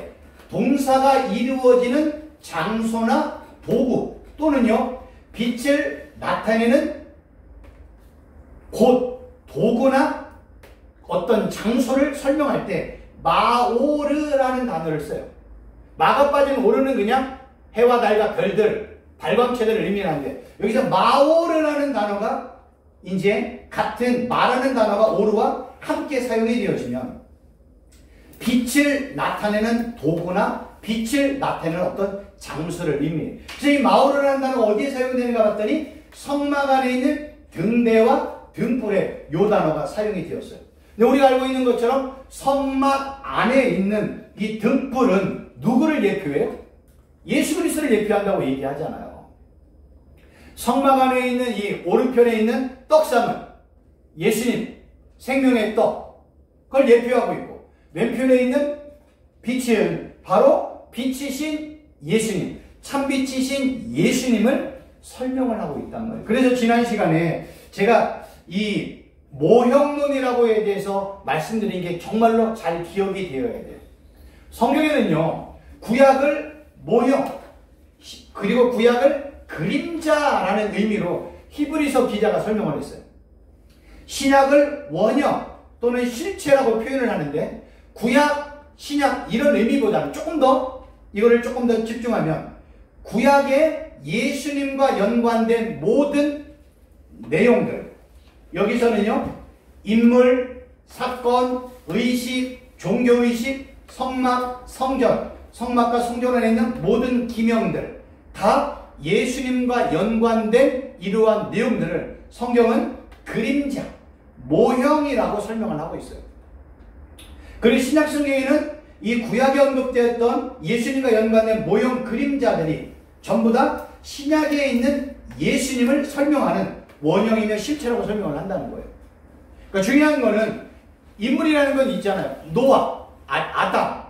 동사가 이루어지는 장소나 도구 또는요 빛을 나타내는 곳, 도구나 어떤 장소를 설명할 때 마오르라는 단어를 써요. 마가 빠진 오르는 그냥 해와 달과 별들, 발광체들을 의미하는데 여기서 마오르라는 단어가 이제 같은 마라는 단어가 오르와 함께 사용이 되어지면 빛을 나타내는 도구나 빛을 나타내는 어떤 장소를 의미해요. 그래서 이 마오르라는 단어가 어디에 사용되는가 봤더니 성막 안에 있는 등대와 등불에 이 단어가 사용이 되었어요. 근데 우리가 알고 있는 것처럼 성막 안에 있는 이 등불은 누구를 예표해요? 예수 그리스도를 예표한다고 얘기하잖아요. 성막 안에 있는 이 오른편에 있는 떡상은 예수님, 생명의 떡, 그걸 예표하고 있고, 왼편에 있는 빛은 바로 빛이신 예수님, 참빛이신 예수님을 설명을 하고 있단 말이에요. 그래서 지난 시간에 제가 이 모형론이라고에 대해서 말씀드린 게 정말로 잘 기억이 되어야 돼요. 성경에는요, 구약을 모형, 그리고 구약을 그림자라는 의미로 히브리서 기자가 설명을 했어요. 신약을 원형 또는 실체라고 표현을 하는데, 구약, 신약 이런 의미보다는 이거를 조금 더 집중하면 구약의 예수님과 연관된 모든 내용들, 여기서는요, 인물, 사건, 의식, 종교의식, 성막, 성전, 성막과 성전 안에 있는 모든 기명들, 다 예수님과 연관된 이러한 내용들을 성경은 그림자, 모형이라고 설명을 하고 있어요. 그리고 신약 성경에는 이 구약에 언급되었던 예수님과 연관된 모형 그림자들이 전부 다 신약에 있는 예수님을 설명하는 원형이며 실체라고 설명을 한다는 거예요. 그러니까 중요한 거는 인물이라는 건 있잖아요. 노아, 아담,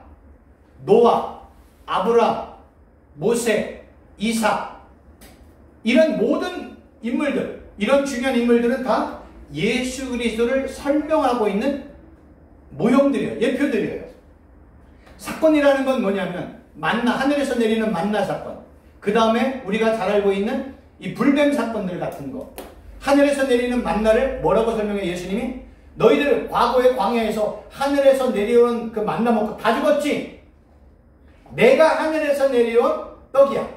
노아, 아브람, 모세, 이삭, 이런 모든 인물들, 이런 중요한 인물들은 다 예수 그리스도를 설명하고 있는 모형들이에요. 예표들이에요. 사건이라는 건 뭐냐면 만나, 하늘에서 내리는 만나 사건, 그 다음에 우리가 잘 알고 있는 이 불뱀 사건들 같은 거. 하늘에서 내리는 만나를 뭐라고 설명해 예수님이? 너희들 과거의 광야에서 하늘에서 내려온 그 만나 먹고 다 죽었지? 내가 하늘에서 내려온 떡이야.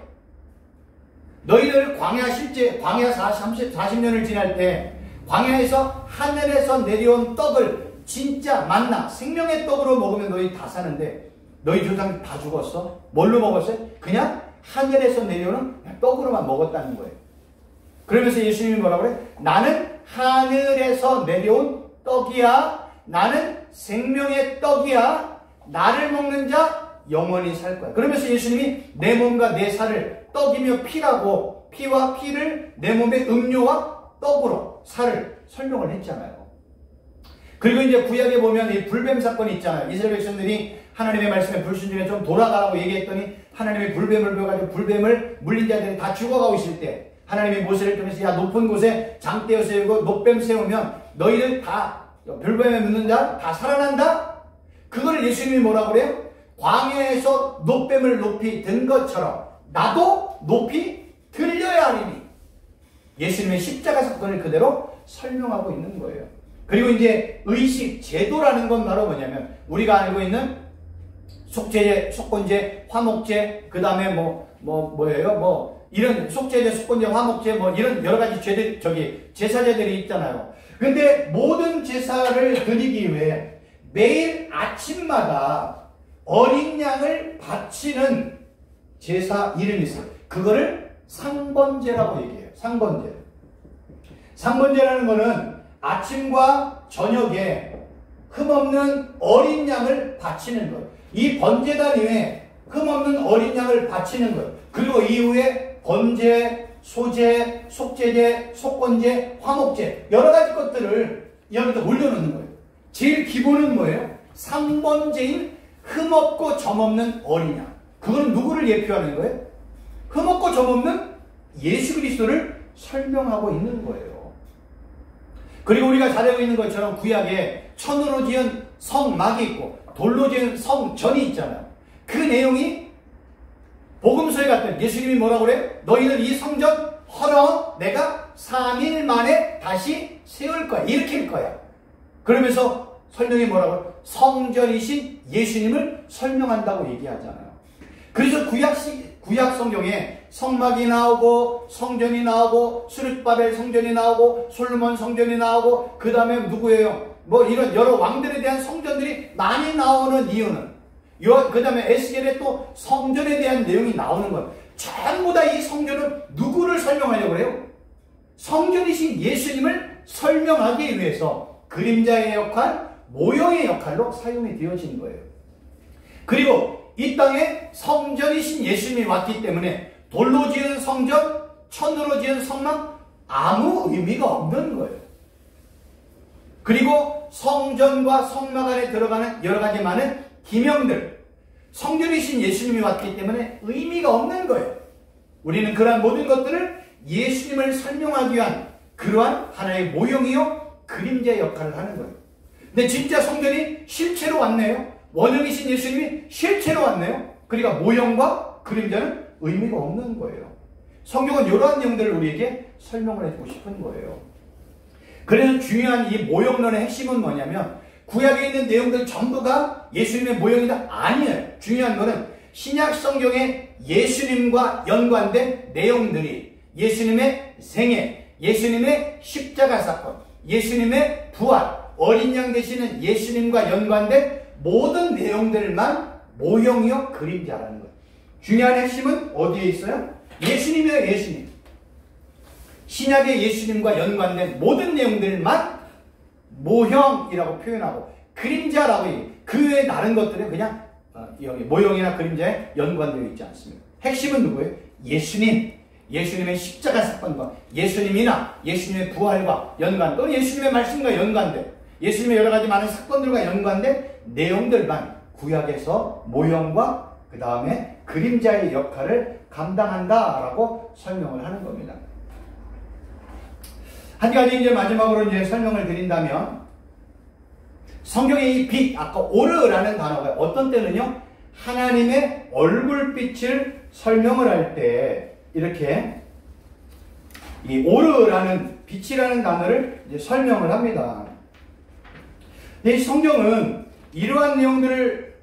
너희들 광야 40년을 지날 때 광야에서 하늘에서 내려온 떡을 진짜 만나 생명의 떡으로 먹으면 너희 다 사는데 너희 조상 다 죽었어? 뭘로 먹었어요? 그냥 하늘에서 내려오는 떡으로만 먹었다는 거예요. 그러면서 예수님이 뭐라고 그래? 나는 하늘에서 내려온 떡이야. 나는 생명의 떡이야. 나를 먹는 자 영원히 살 거야. 그러면서 예수님이 내 몸과 내 살을 떡이며 피라고, 피와 피를 내 몸의 음료와 떡으로 살을 설명을 했잖아요. 그리고 이제 구약에 보면 이 불뱀 사건이 있잖아요. 이스라엘 백성들이 하나님의 말씀에 불순종해 좀 돌아가라고 얘기했더니 하나님이 불뱀을 배워가지고 불뱀을 물린 자들이 다 죽어가고 있을 때 하나님이 모세를 통해서 야, 높은 곳에 장대어 세우고 높뱀 세우면 너희들 다 불뱀에 묻는 자 다 살아난다? 그거를 예수님이 뭐라고 그래요? 광야에서 높뱀을 높이 든 것처럼 나도 높이 들려야 하리니. 예수님의 십자가 사건을 그대로 설명하고 있는 거예요. 그리고 이제 의식, 제도라는 건 바로 뭐냐면 우리가 알고 있는 속죄제, 속건제, 화목제, 그 다음에 이런 속죄제, 속건제, 화목제, 이런 여러 가지 제사제들이 있잖아요. 근데 모든 제사를 드리기 위해 매일 아침마다 어린 양을 바치는 제사 이름이 있어요. 그거를 상번제라고 얘기해요. 상번제. 상번제라는 거는 아침과 저녁에 흠없는 어린 양을 바치는 것. 이 번제단 위에 흠없는 어린 양을 바치는 것. 그리고 이후에 번제, 소제, 속제제, 속건제, 화목제 여러 가지 것들을 여기다 올려놓는 거예요. 제일 기본은 뭐예요? 상번제인 흠없고 점없는 어린 양. 그건 누구를 예표하는 거예요? 흠없고 점없는 예수 그리스도를 설명하고 있는 거예요. 그리고 우리가 잘 알고 있는 것처럼 구약에 천으로 지은 성막이 있고 돌로 지은 성전이 있잖아요. 그 내용이 복음서에 갔더니 예수님이 뭐라고 그래요? 너희들 이 성전 헐어 내가 3일 만에 다시 세울 거야. 일으킬 거야. 그러면서 설명이 뭐라고 해요? 성전이신 예수님을 설명한다고 얘기하잖아요. 그래서 구약 성경에 성막이 나오고 성전이 나오고 스룹바벨 성전이 나오고 솔로몬 성전이 나오고 그 다음에 누구예요? 이런 여러 왕들에 대한 성전들이 많이 나오는 이유는 그 다음에 에스겔에 또 성전에 대한 내용이 나오는 거예요. 전부 다 이 성전은 누구를 설명하려고 그래요? 성전이신 예수님을 설명하기 위해서 그림자의 역할, 모형의 역할로 사용이 되어진 거예요. 그리고 이 땅에 성전이신 예수님이 왔기 때문에 돌로 지은 성전, 천으로 지은 성막 아무 의미가 없는 거예요. 그리고 성전과 성막 안에 들어가는 여러 가지 많은 기명들, 성전이신 예수님이 왔기 때문에 의미가 없는 거예요. 우리는 그러한 모든 것들을 예수님을 설명하기 위한 그러한 하나의 모형이요 그림자의 역할을 하는 거예요. 근데 진짜 성전이 실체로 왔네요. 원형이신 예수님이 실체로 왔네요. 그러니까 모형과 그림자는 의미가 없는 거예요. 성경은 이러한 내용들을 우리에게 설명을 해주고 싶은 거예요. 그래서 중요한 이 모형론의 핵심은 뭐냐면 구약에 있는 내용들 전부가 예수님의 모형이다? 아니에요. 중요한 거는 신약 성경에 예수님과 연관된 내용들이 예수님의 생애, 예수님의 십자가 사건, 예수님의 부활, 어린 양 되시는 예수님과 연관된 모든 내용들만 모형이요 그림자라는 거예요. 중요한 핵심은 어디에 있어요? 예수님이에요. 예수님. 신약의 예수님과 연관된 모든 내용들만 모형이라고 표현하고 그림자라고 해요. 그 외에 다른 것들은 그냥 여기 모형이나 그림자에 연관되어 있지 않습니다. 핵심은 누구예요? 예수님. 예수님의 십자가 사건과 예수님이나 예수님의 부활과 연관, 또는 예수님의 말씀과 연관된 예수님의 여러 가지 많은 사건들과 연관된 내용들만 구약에서 모형과 그 다음에 그림자의 역할을 감당한다라고 설명을 하는 겁니다. 한 가지 이제 마지막으로 이제 설명을 드린다면 성경의 이 빛, 아까 오르라는 단어가 어떤 때는요 하나님의 얼굴빛을 설명을 할 때 이렇게 이 오르라는 빛이라는 단어를 이제 설명을 합니다. 이 성경은 이러한 내용들을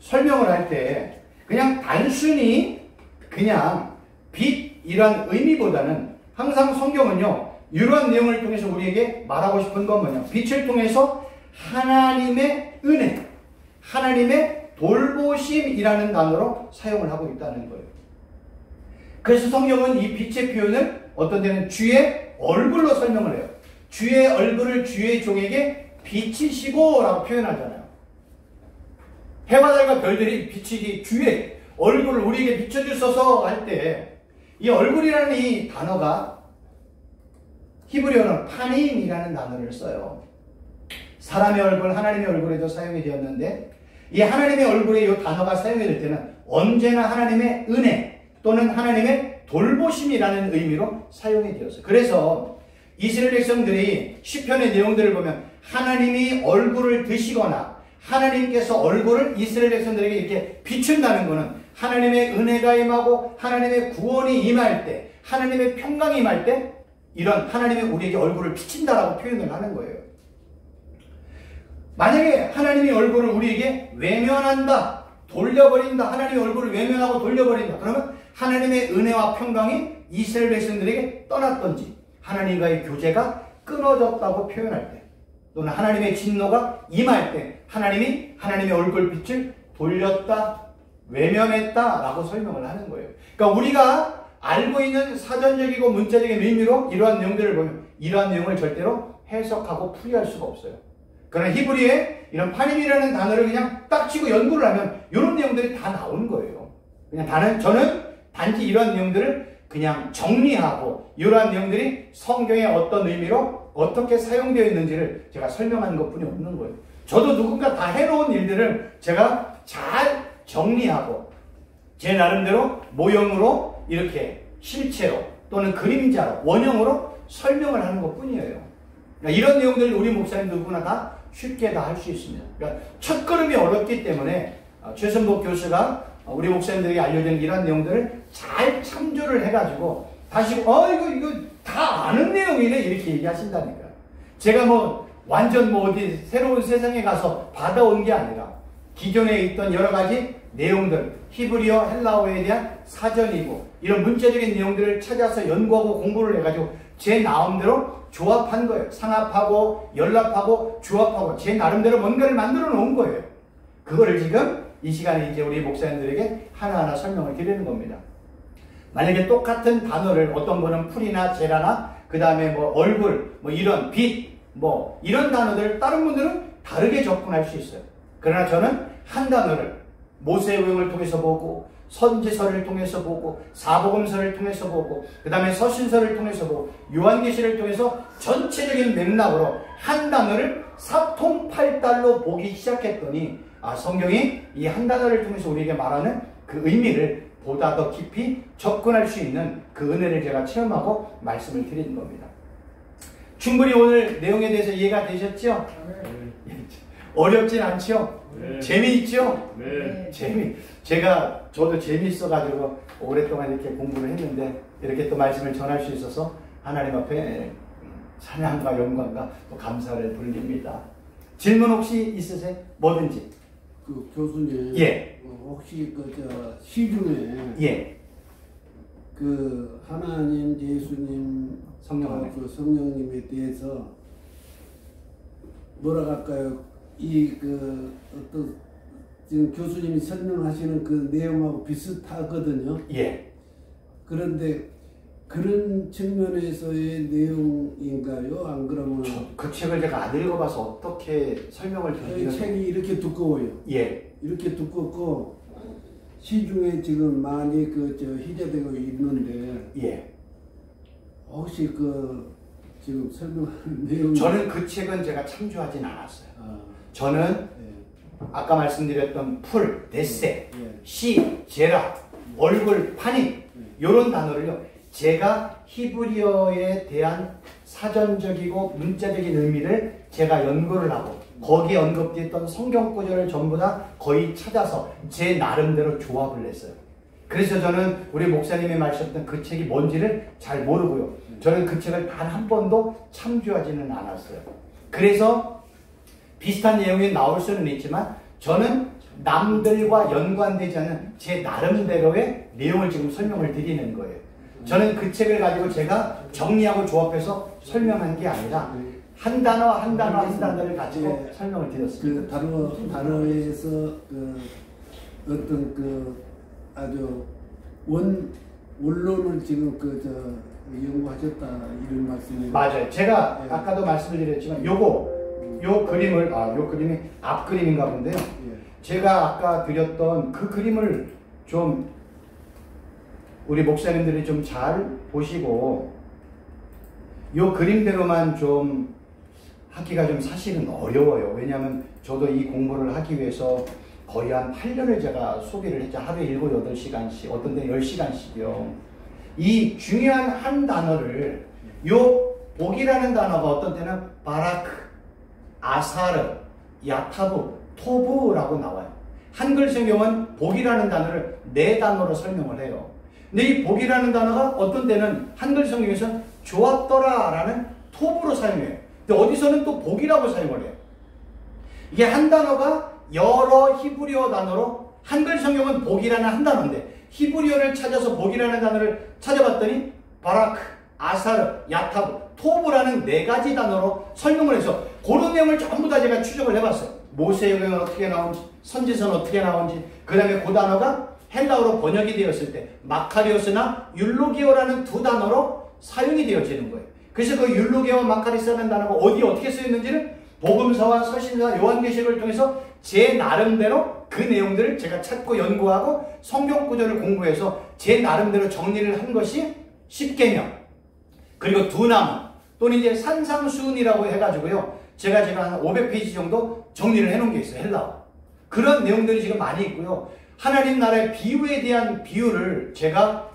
설명을 할 때 그냥 단순히 그냥 빛이란 의미보다는 항상 성경은요 이러한 내용을 통해서 우리에게 말하고 싶은 건 뭐냐, 빛을 통해서 하나님의 은혜, 하나님의 돌보심이라는 단어로 사용을 하고 있다는 거예요. 그래서 성경은 이 빛의 표현을 어떤 때는 주의 얼굴로 설명을 해요. 주의 얼굴을 주의 종에게 비치시고 라고 표현하잖아요. 해와 달과 별들이 비치기 주의 얼굴을 우리에게 비춰주소서 할 때 이 얼굴이라는 이 단어가 히브리어는 파님이라는 단어를 써요. 사람의 얼굴, 하나님의 얼굴에도 사용이 되었는데 이 하나님의 얼굴에 이 단어가 사용이 될 때는 언제나 하나님의 은혜 또는 하나님의 돌보심이라는 의미로 사용이 되었어요. 그래서 이스라엘 백성들이 시편의 내용들을 보면 하나님이 얼굴을 드시거나 하나님께서 얼굴을 이스라엘 백성들에게 이렇게 비춘다는 것은 하나님의 은혜가 임하고 하나님의 구원이 임할 때, 하나님의 평강이 임할 때 이런 하나님의 우리에게 얼굴을 비친다라고 표현을 하는 거예요. 만약에 하나님의 얼굴을 우리에게 외면한다, 돌려버린다, 하나님의 얼굴을 외면하고 돌려버린다, 그러면 하나님의 은혜와 평강이 이스라엘 백성들에게 떠났던지 하나님과의 교제가 끊어졌다고 표현할 때, 또는 하나님의 진노가 임할 때 하나님이 하나님의 얼굴빛을 돌렸다, 외면했다 라고 설명을 하는 거예요. 그러니까 우리가 알고 있는 사전적이고 문자적인 의미로 이러한 내용들을 보면 이러한 내용을 절대로 해석하고 풀이할 수가 없어요. 그러나 히브리에 이런 파님이라는 단어를 그냥 딱 치고 연구를 하면 이런 내용들이 다 나오는 거예요. 그냥 저는 단지 이러한 내용들을 그냥 정리하고 이러한 내용들이 성경의 어떤 의미로 어떻게 사용되어 있는지를 제가 설명하는 것뿐이 없는 거예요. 저도 누군가 다 해놓은 일들을 제가 잘 정리하고 제 나름대로 모형으로 이렇게 실체로 또는 그림자로 원형으로 설명을 하는 것뿐이에요. 그러니까 이런 내용들을 우리 목사님 누구나 다 쉽게 다 할 수 있습니다. 그러니까 첫걸음이 어렵기 때문에 최선복 교수가 우리 목사님들에게 알려준 이런 내용들을 잘 참조를 해가지고 다시 이거 다 아는 내용이네 이렇게 얘기하신다니까. 제가 완전 어디 새로운 세상에 가서 받아온 게 아니라 기존에 있던 여러 가지 내용들, 히브리어, 헬라어에 대한 사전이고 이런 문자적인 내용들을 찾아서 연구하고 공부를 해가지고 제 나름대로 조합한 거예요. 상합하고 연합하고 조합하고 제 나름대로 뭔가를 만들어 놓은 거예요. 그거를 지금 이 시간에 이제 우리 목사님들에게 하나하나 설명을 드리는 겁니다. 만약에 똑같은 단어를 어떤 분은 풀이나 재라나 그 다음에 뭐 얼굴, 뭐 이런 빛, 뭐 이런 단어들을 다른 분들은 다르게 접근할 수 있어요. 그러나 저는 한 단어를 모세오경을 통해서 보고 선지서를 통해서 보고 사복음서를 통해서 보고 그 다음에 서신서를 통해서 보고 요한계시를 통해서 전체적인 맥락으로 한 단어를 사통팔달로 보기 시작했더니 성경이 이 한 단어를 통해서 우리에게 말하는 그 의미를 보다 더 깊이 접근할 수 있는 그 은혜를 제가 체험하고 말씀을 드리는 겁니다. 충분히 오늘 내용에 대해서 이해가 되셨죠? 네. 어렵진 않죠? 네. 재미있죠? 네. 저도 재미있어가지고 오랫동안 이렇게 공부를 했는데 이렇게 또 말씀을 전할 수 있어서 하나님 앞에 찬양과 영광과 또 감사를 돌립니다. 질문 혹시 있으세요? 뭐든지. 그 교수님. 예. 혹시 시중에. 예. 그 하나님, 예수님, 그 성령님에 대해서 뭐라 할까요? 어떤 지금 교수님이 설명하시는 그 내용하고 비슷하거든요. 예. 그런데 그런 측면에서의 내용인가요? 안 그러면 그 책을 제가 안 읽어봐서 어떻게 설명을 드리는 책이 이렇게 두꺼워요. 예. 이렇게 두껍고 시중에 지금 많이 희재되고 있는데 예. 혹시 지금 설명하는 내용 저는 그 책은 제가 참조하진 않았어요. 저는 아까 말씀드렸던 풀, 데세, 시, 제라, 얼굴, 파니 이런 단어를요 제가 히브리어에 대한 사전적이고 문자적인 의미를 제가 연구를 하고 거기에 언급되었던 성경 구절을 전부 다 거의 찾아서 제 나름대로 조합을 했어요. 그래서 저는 우리 목사님이 말씀하셨던 그 책이 뭔지를 잘 모르고요. 저는 그 책을 단 한 번도 참조하지는 않았어요. 그래서 비슷한 내용이 나올 수는 있지만 저는 남들과 연관되지 않는 제 나름대로의 내용을 지금 설명을 드리는 거예요. 저는 그 책을 가지고 제가 정리하고 조합해서 설명한 게 아니라 한 단어 한 단어를 가지고 설명을 드렸습니다. 그 단어에서 어떤 아주 원론을 지금 연구하셨다 이런 말씀이에요. 맞아요. 제가 아까도 말씀을 드렸지만 요 그림이 앞그림인가 본데요. 제가 아까 드렸던 그 그림을 좀 우리 목사님들이 좀 잘 보시고 요 그림대로만 좀 하기가 좀 사실은 어려워요. 왜냐하면 저도 이 공부를 하기 위해서 거의 한 8년을 제가 소비를 했죠. 하루에 7, 8시간씩 어떤 때는 10시간씩이요. 이 중요한 한 단어를 요 복이라는 단어가 어떤 때는 바라크, 아사르, 야타부, 토부라고 나와요. 한글 성경은 복이라는 단어를 4단어로 설명을 해요. 근데 이 복이라는 단어가 어떤 때는 한글 성경에서는 좋았더라 라는 토부로 사용해요. 근데 어디서는 또 복이라고 사용을 해요. 이게 한 단어가 여러 히브리어 단어로 한글 성경은 복이라는 한 단어인데 히브리어를 찾아서 복이라는 단어를 찾아봤더니 바라크, 아사르, 야타부, 토부라는 4가지 단어로 설명을 해서 그런 내용을 전부 다 제가 추적을 해봤어요. 모세오경은 어떻게 나온지, 선지서는 어떻게 나온지, 그 다음에 그 단어가 헬라어로 번역이 되었을 때 마카리오스나 율로기오라는 2 단어로 사용이 되어지는 거예요. 그래서 그 율로기오와 마카리스라는 단어가 어떻게 쓰였는지를 복음서와 서신서, 요한계시를 통해서 제 나름대로 그 내용들을 제가 찾고 연구하고 성경 구절을 공부해서 제 나름대로 정리를 한 것이 십계명, 그리고 두나무 또는 이제 산상수훈이라고 해가지고요 제가 한 500페이지 정도 정리를 해놓은 게 있어요. 헬라어. 그런 내용들이 지금 많이 있고요. 하나님 나라의 비유에 대한 비유를 제가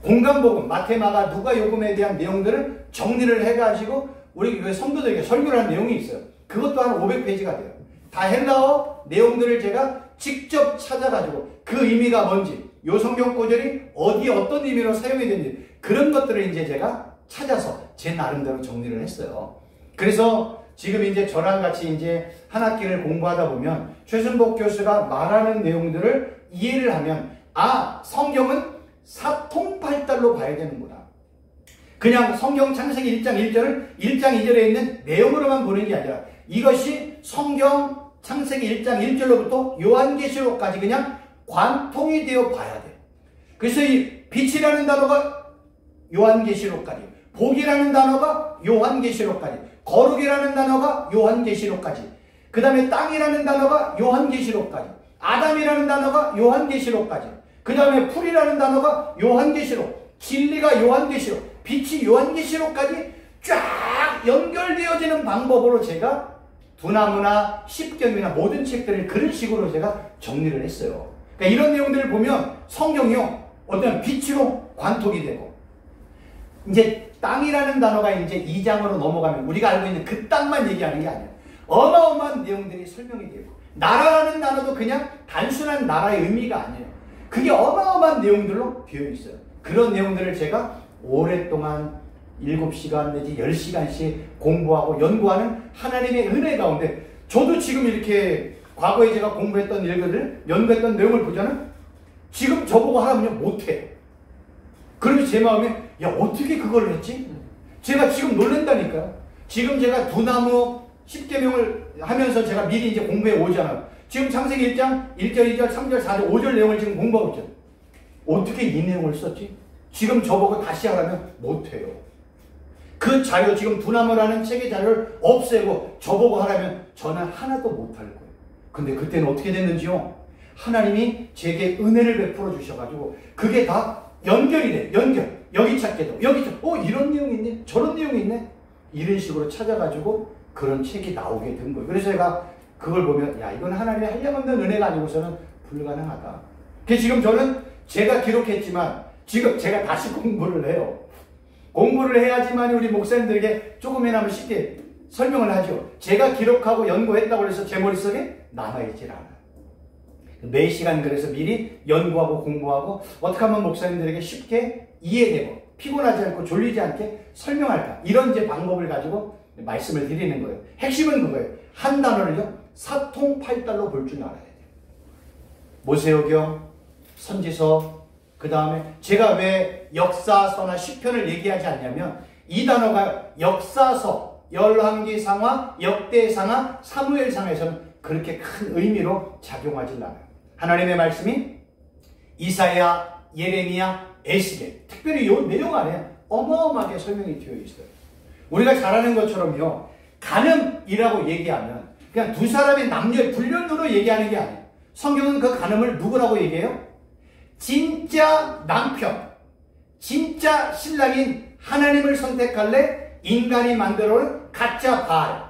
공간복음, 마태마가, 누가 요금에 대한 내용들을 정리를 해가지고 우리 교회 성도들에게 설교를 한 내용이 있어요. 그것도 한 500페이지가 돼요. 다 헬라어 내용들을 제가 직접 찾아가지고 그 의미가 뭔지, 요 성경 구절이 어떤 의미로 사용이 되는지 그런 것들을 이제 제가 찾아서 제 나름대로 정리를 했어요. 그래서 지금 이제 저랑 같이 이제 한 학기를 공부하다 보면 최순복 교수가 말하는 내용들을 이해를 하면 성경은 사통팔달로 봐야 되는구나. 그냥 성경 창세기 1장 1절을 1장 2절에 있는 내용으로만 보는 게 아니라 이것이 성경 창세기 1장 1절로부터 요한계시록까지 그냥 관통이 되어 봐야 돼. 그래서 이 빛이라는 단어가 요한계시록까지, 복이라는 단어가 요한계시록까지, 거룩이라는 단어가 요한계시록까지, 그 다음에 땅이라는 단어가 요한계시록까지, 아담이라는 단어가 요한계시록까지, 그 다음에 풀이라는 단어가 요한계시록, 진리가 요한계시록, 빛이 요한계시록까지 쫙 연결되어지는 방법으로 제가 두나무나 십경이나 모든 책들을 그런 식으로 제가 정리를 했어요. 그러니까 이런 내용들을 보면 성경이요, 어떤 빛으로 관통이 되고, 이제 땅이라는 단어가 이제 2장으로 넘어가면 우리가 알고 있는 그 땅만 얘기하는 게 아니에요. 어마어마한 내용들이 설명이 되고, 나라라는 단어도 그냥 단순한 나라의 의미가 아니에요. 그게 어마어마한 내용들로 되어 있어요. 그런 내용들을 제가 오랫동안 7시간 내지 10시간씩 공부하고 연구하는 하나님의 은혜 가운데, 저도 지금 이렇게 과거에 제가 공부했던 일들을 연구했던 내용을 보자면 지금 저보고 하라면 못해. 그러면서 제 마음에 야 어떻게 그걸 했지? 제가 지금 놀란다니까요. 지금 제가 두나무 10계명을 하면서 제가 미리 이제 공부해 오잖아요. 지금 창세기 1장 1절, 2절, 3절, 4절, 5절 내용을 지금 공부하고 있잖아요. 어떻게 이 내용을 썼지? 지금 저보고 다시 하라면 못해요. 그 자료, 지금 두나무라는 책의 자료를 없애고 저보고 하라면 저는 하나도 못할 거예요. 근데 그때는 어떻게 됐는지요? 하나님이 제게 은혜를 베풀어 주셔가지고 그게 다 연결이 돼. 연결. 여기 찾게도 여기 이런 내용이 있네, 저런 내용이 있네, 이런 식으로 찾아가지고 그런 책이 나오게 된 거예요. 그래서 제가 그걸 보면 야 이건 하나님의 한량없는 은혜가 아니고서는 불가능하다. 그래서 지금 저는 제가 기록했지만 지금 제가 다시 공부를 해요. 공부를 해야지만 우리 목사님들에게 조금이나마 쉽게 설명을 하죠. 제가 기록하고 연구했다고 해서 제 머릿속에 남아있질 않아요. 매 시간 그래서 미리 연구하고 공부하고 어떻게 하면 목사님들에게 쉽게 이해되고 피곤하지 않고 졸리지 않게 설명할까, 이런 이제 방법을 가지고 말씀을 드리는 거예요. 핵심은 그거예요. 한 단어를요 사통팔달로 볼 줄 알아야 돼요. 모세오경, 선지서, 그 다음에 제가 왜 역사서나 시편을 얘기하지 않냐면 이 단어가 역사서, 열왕기상하, 역대상하, 사무엘상에서는 그렇게 큰 의미로 작용하지 않아요. 하나님의 말씀이 이사야, 예레미야, 에스겔, 특별히 이 내용 안에 어마어마하게 설명이 되어 있어요. 우리가 잘 아는 것처럼요, 간음이라고 얘기하면 그냥 두 사람의 남녀의 불륜으로 얘기하는 게 아니에요. 성경은 그 간음을 누구라고 얘기해요? 진짜 남편, 진짜 신랑인 하나님을 선택할래? 인간이 만들어온 가짜 바알,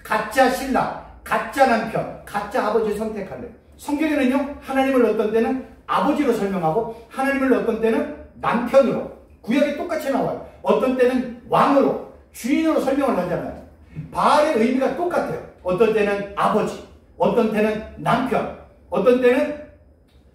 가짜 신랑, 가짜 남편, 가짜 아버지 선택할래? 성경에는요 하나님을 어떤 때는 아버지로 설명하고 하나님을 어떤 때는 남편으로, 구약에 똑같이 나와요. 어떤 때는 왕으로, 주인으로 설명을 하잖아요. 바알의 의미가 똑같아요. 어떤 때는 아버지, 어떤 때는 남편, 어떤 때는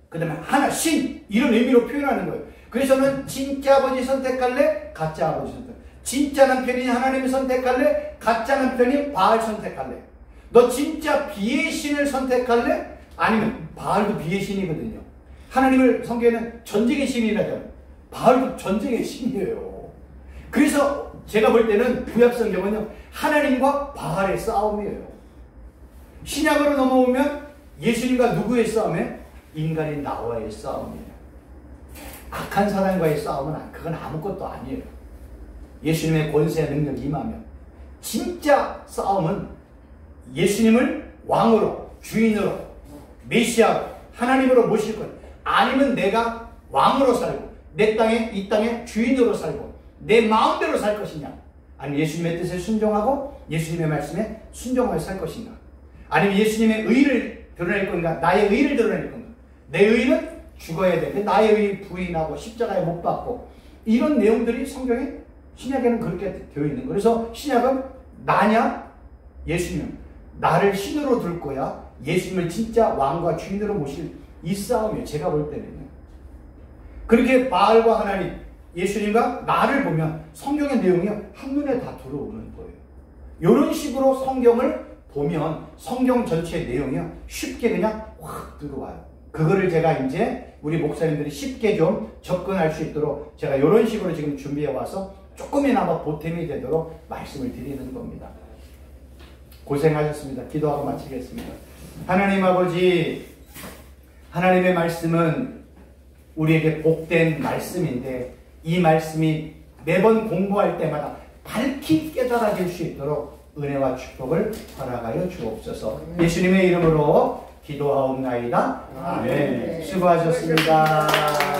그 다음에 하나, 신, 이런 의미로 표현하는 거예요. 그래서는 진짜 아버지 선택할래? 가짜 아버지 선택할래? 진짜 남편인 하나님을 선택할래? 가짜 남편인 바알 선택할래? 너 진짜 비의 신을 선택할래? 아니면 바알도 비의 신이거든요. 하나님을 성경에는 전쟁의 신이라잖아요. 바알도 전쟁의 신이에요. 그래서 제가 볼 때는 구약 성경은요 하나님과 바알의 싸움이에요. 신약으로 넘어오면 예수님과 누구의 싸움이에요? 인간인 나와의 싸움이에요. 악한 사람과의 싸움은 그건 아무것도 아니에요. 예수님의 권세와 능력이 임하면 진짜 싸움은 예수님을 왕으로, 주인으로, 메시아로, 하나님으로 모실 것, 아니면 내가 왕으로 살고 내 땅에, 이 땅에 주인으로 살고 내 마음대로 살 것이냐, 아니면 예수님의 뜻에 순종하고 예수님의 말씀에 순종하여 살 것인가, 아니면 예수님의 의를 드러낼 건가, 나의 의를 드러낼 건가. 내 의는 죽어야 돼. 나의 의 부인하고 십자가에 못 박고, 이런 내용들이 성경에, 신약에는 그렇게 되어 있는 거예요. 그래서 신약은 나냐 예수님, 나를 신으로 둘 거야, 예수님을 진짜 왕과 주인으로 모실 이 싸움이에요. 제가 볼 때는 그렇게 바알과 하나님, 예수님과 나를 보면 성경의 내용이 한눈에 다 들어오는 거예요. 이런 식으로 성경을 보면 성경 전체의 내용이 쉽게 그냥 확 들어와요. 그거를 제가 이제 우리 목사님들이 쉽게 좀 접근할 수 있도록 제가 이런 식으로 지금 준비해 와서 조금이나마 보탬이 되도록 말씀을 드리는 겁니다. 고생하셨습니다. 기도하고 마치겠습니다. 하나님 아버지, 하나님의 말씀은 우리에게 복된 말씀인데 이 말씀이 매번 공부할 때마다 밝히 깨달아질 수 있도록 은혜와 축복을 허락하여 주옵소서. 예수님의 이름으로 기도하옵나이다. 아멘. 수고하셨습니다.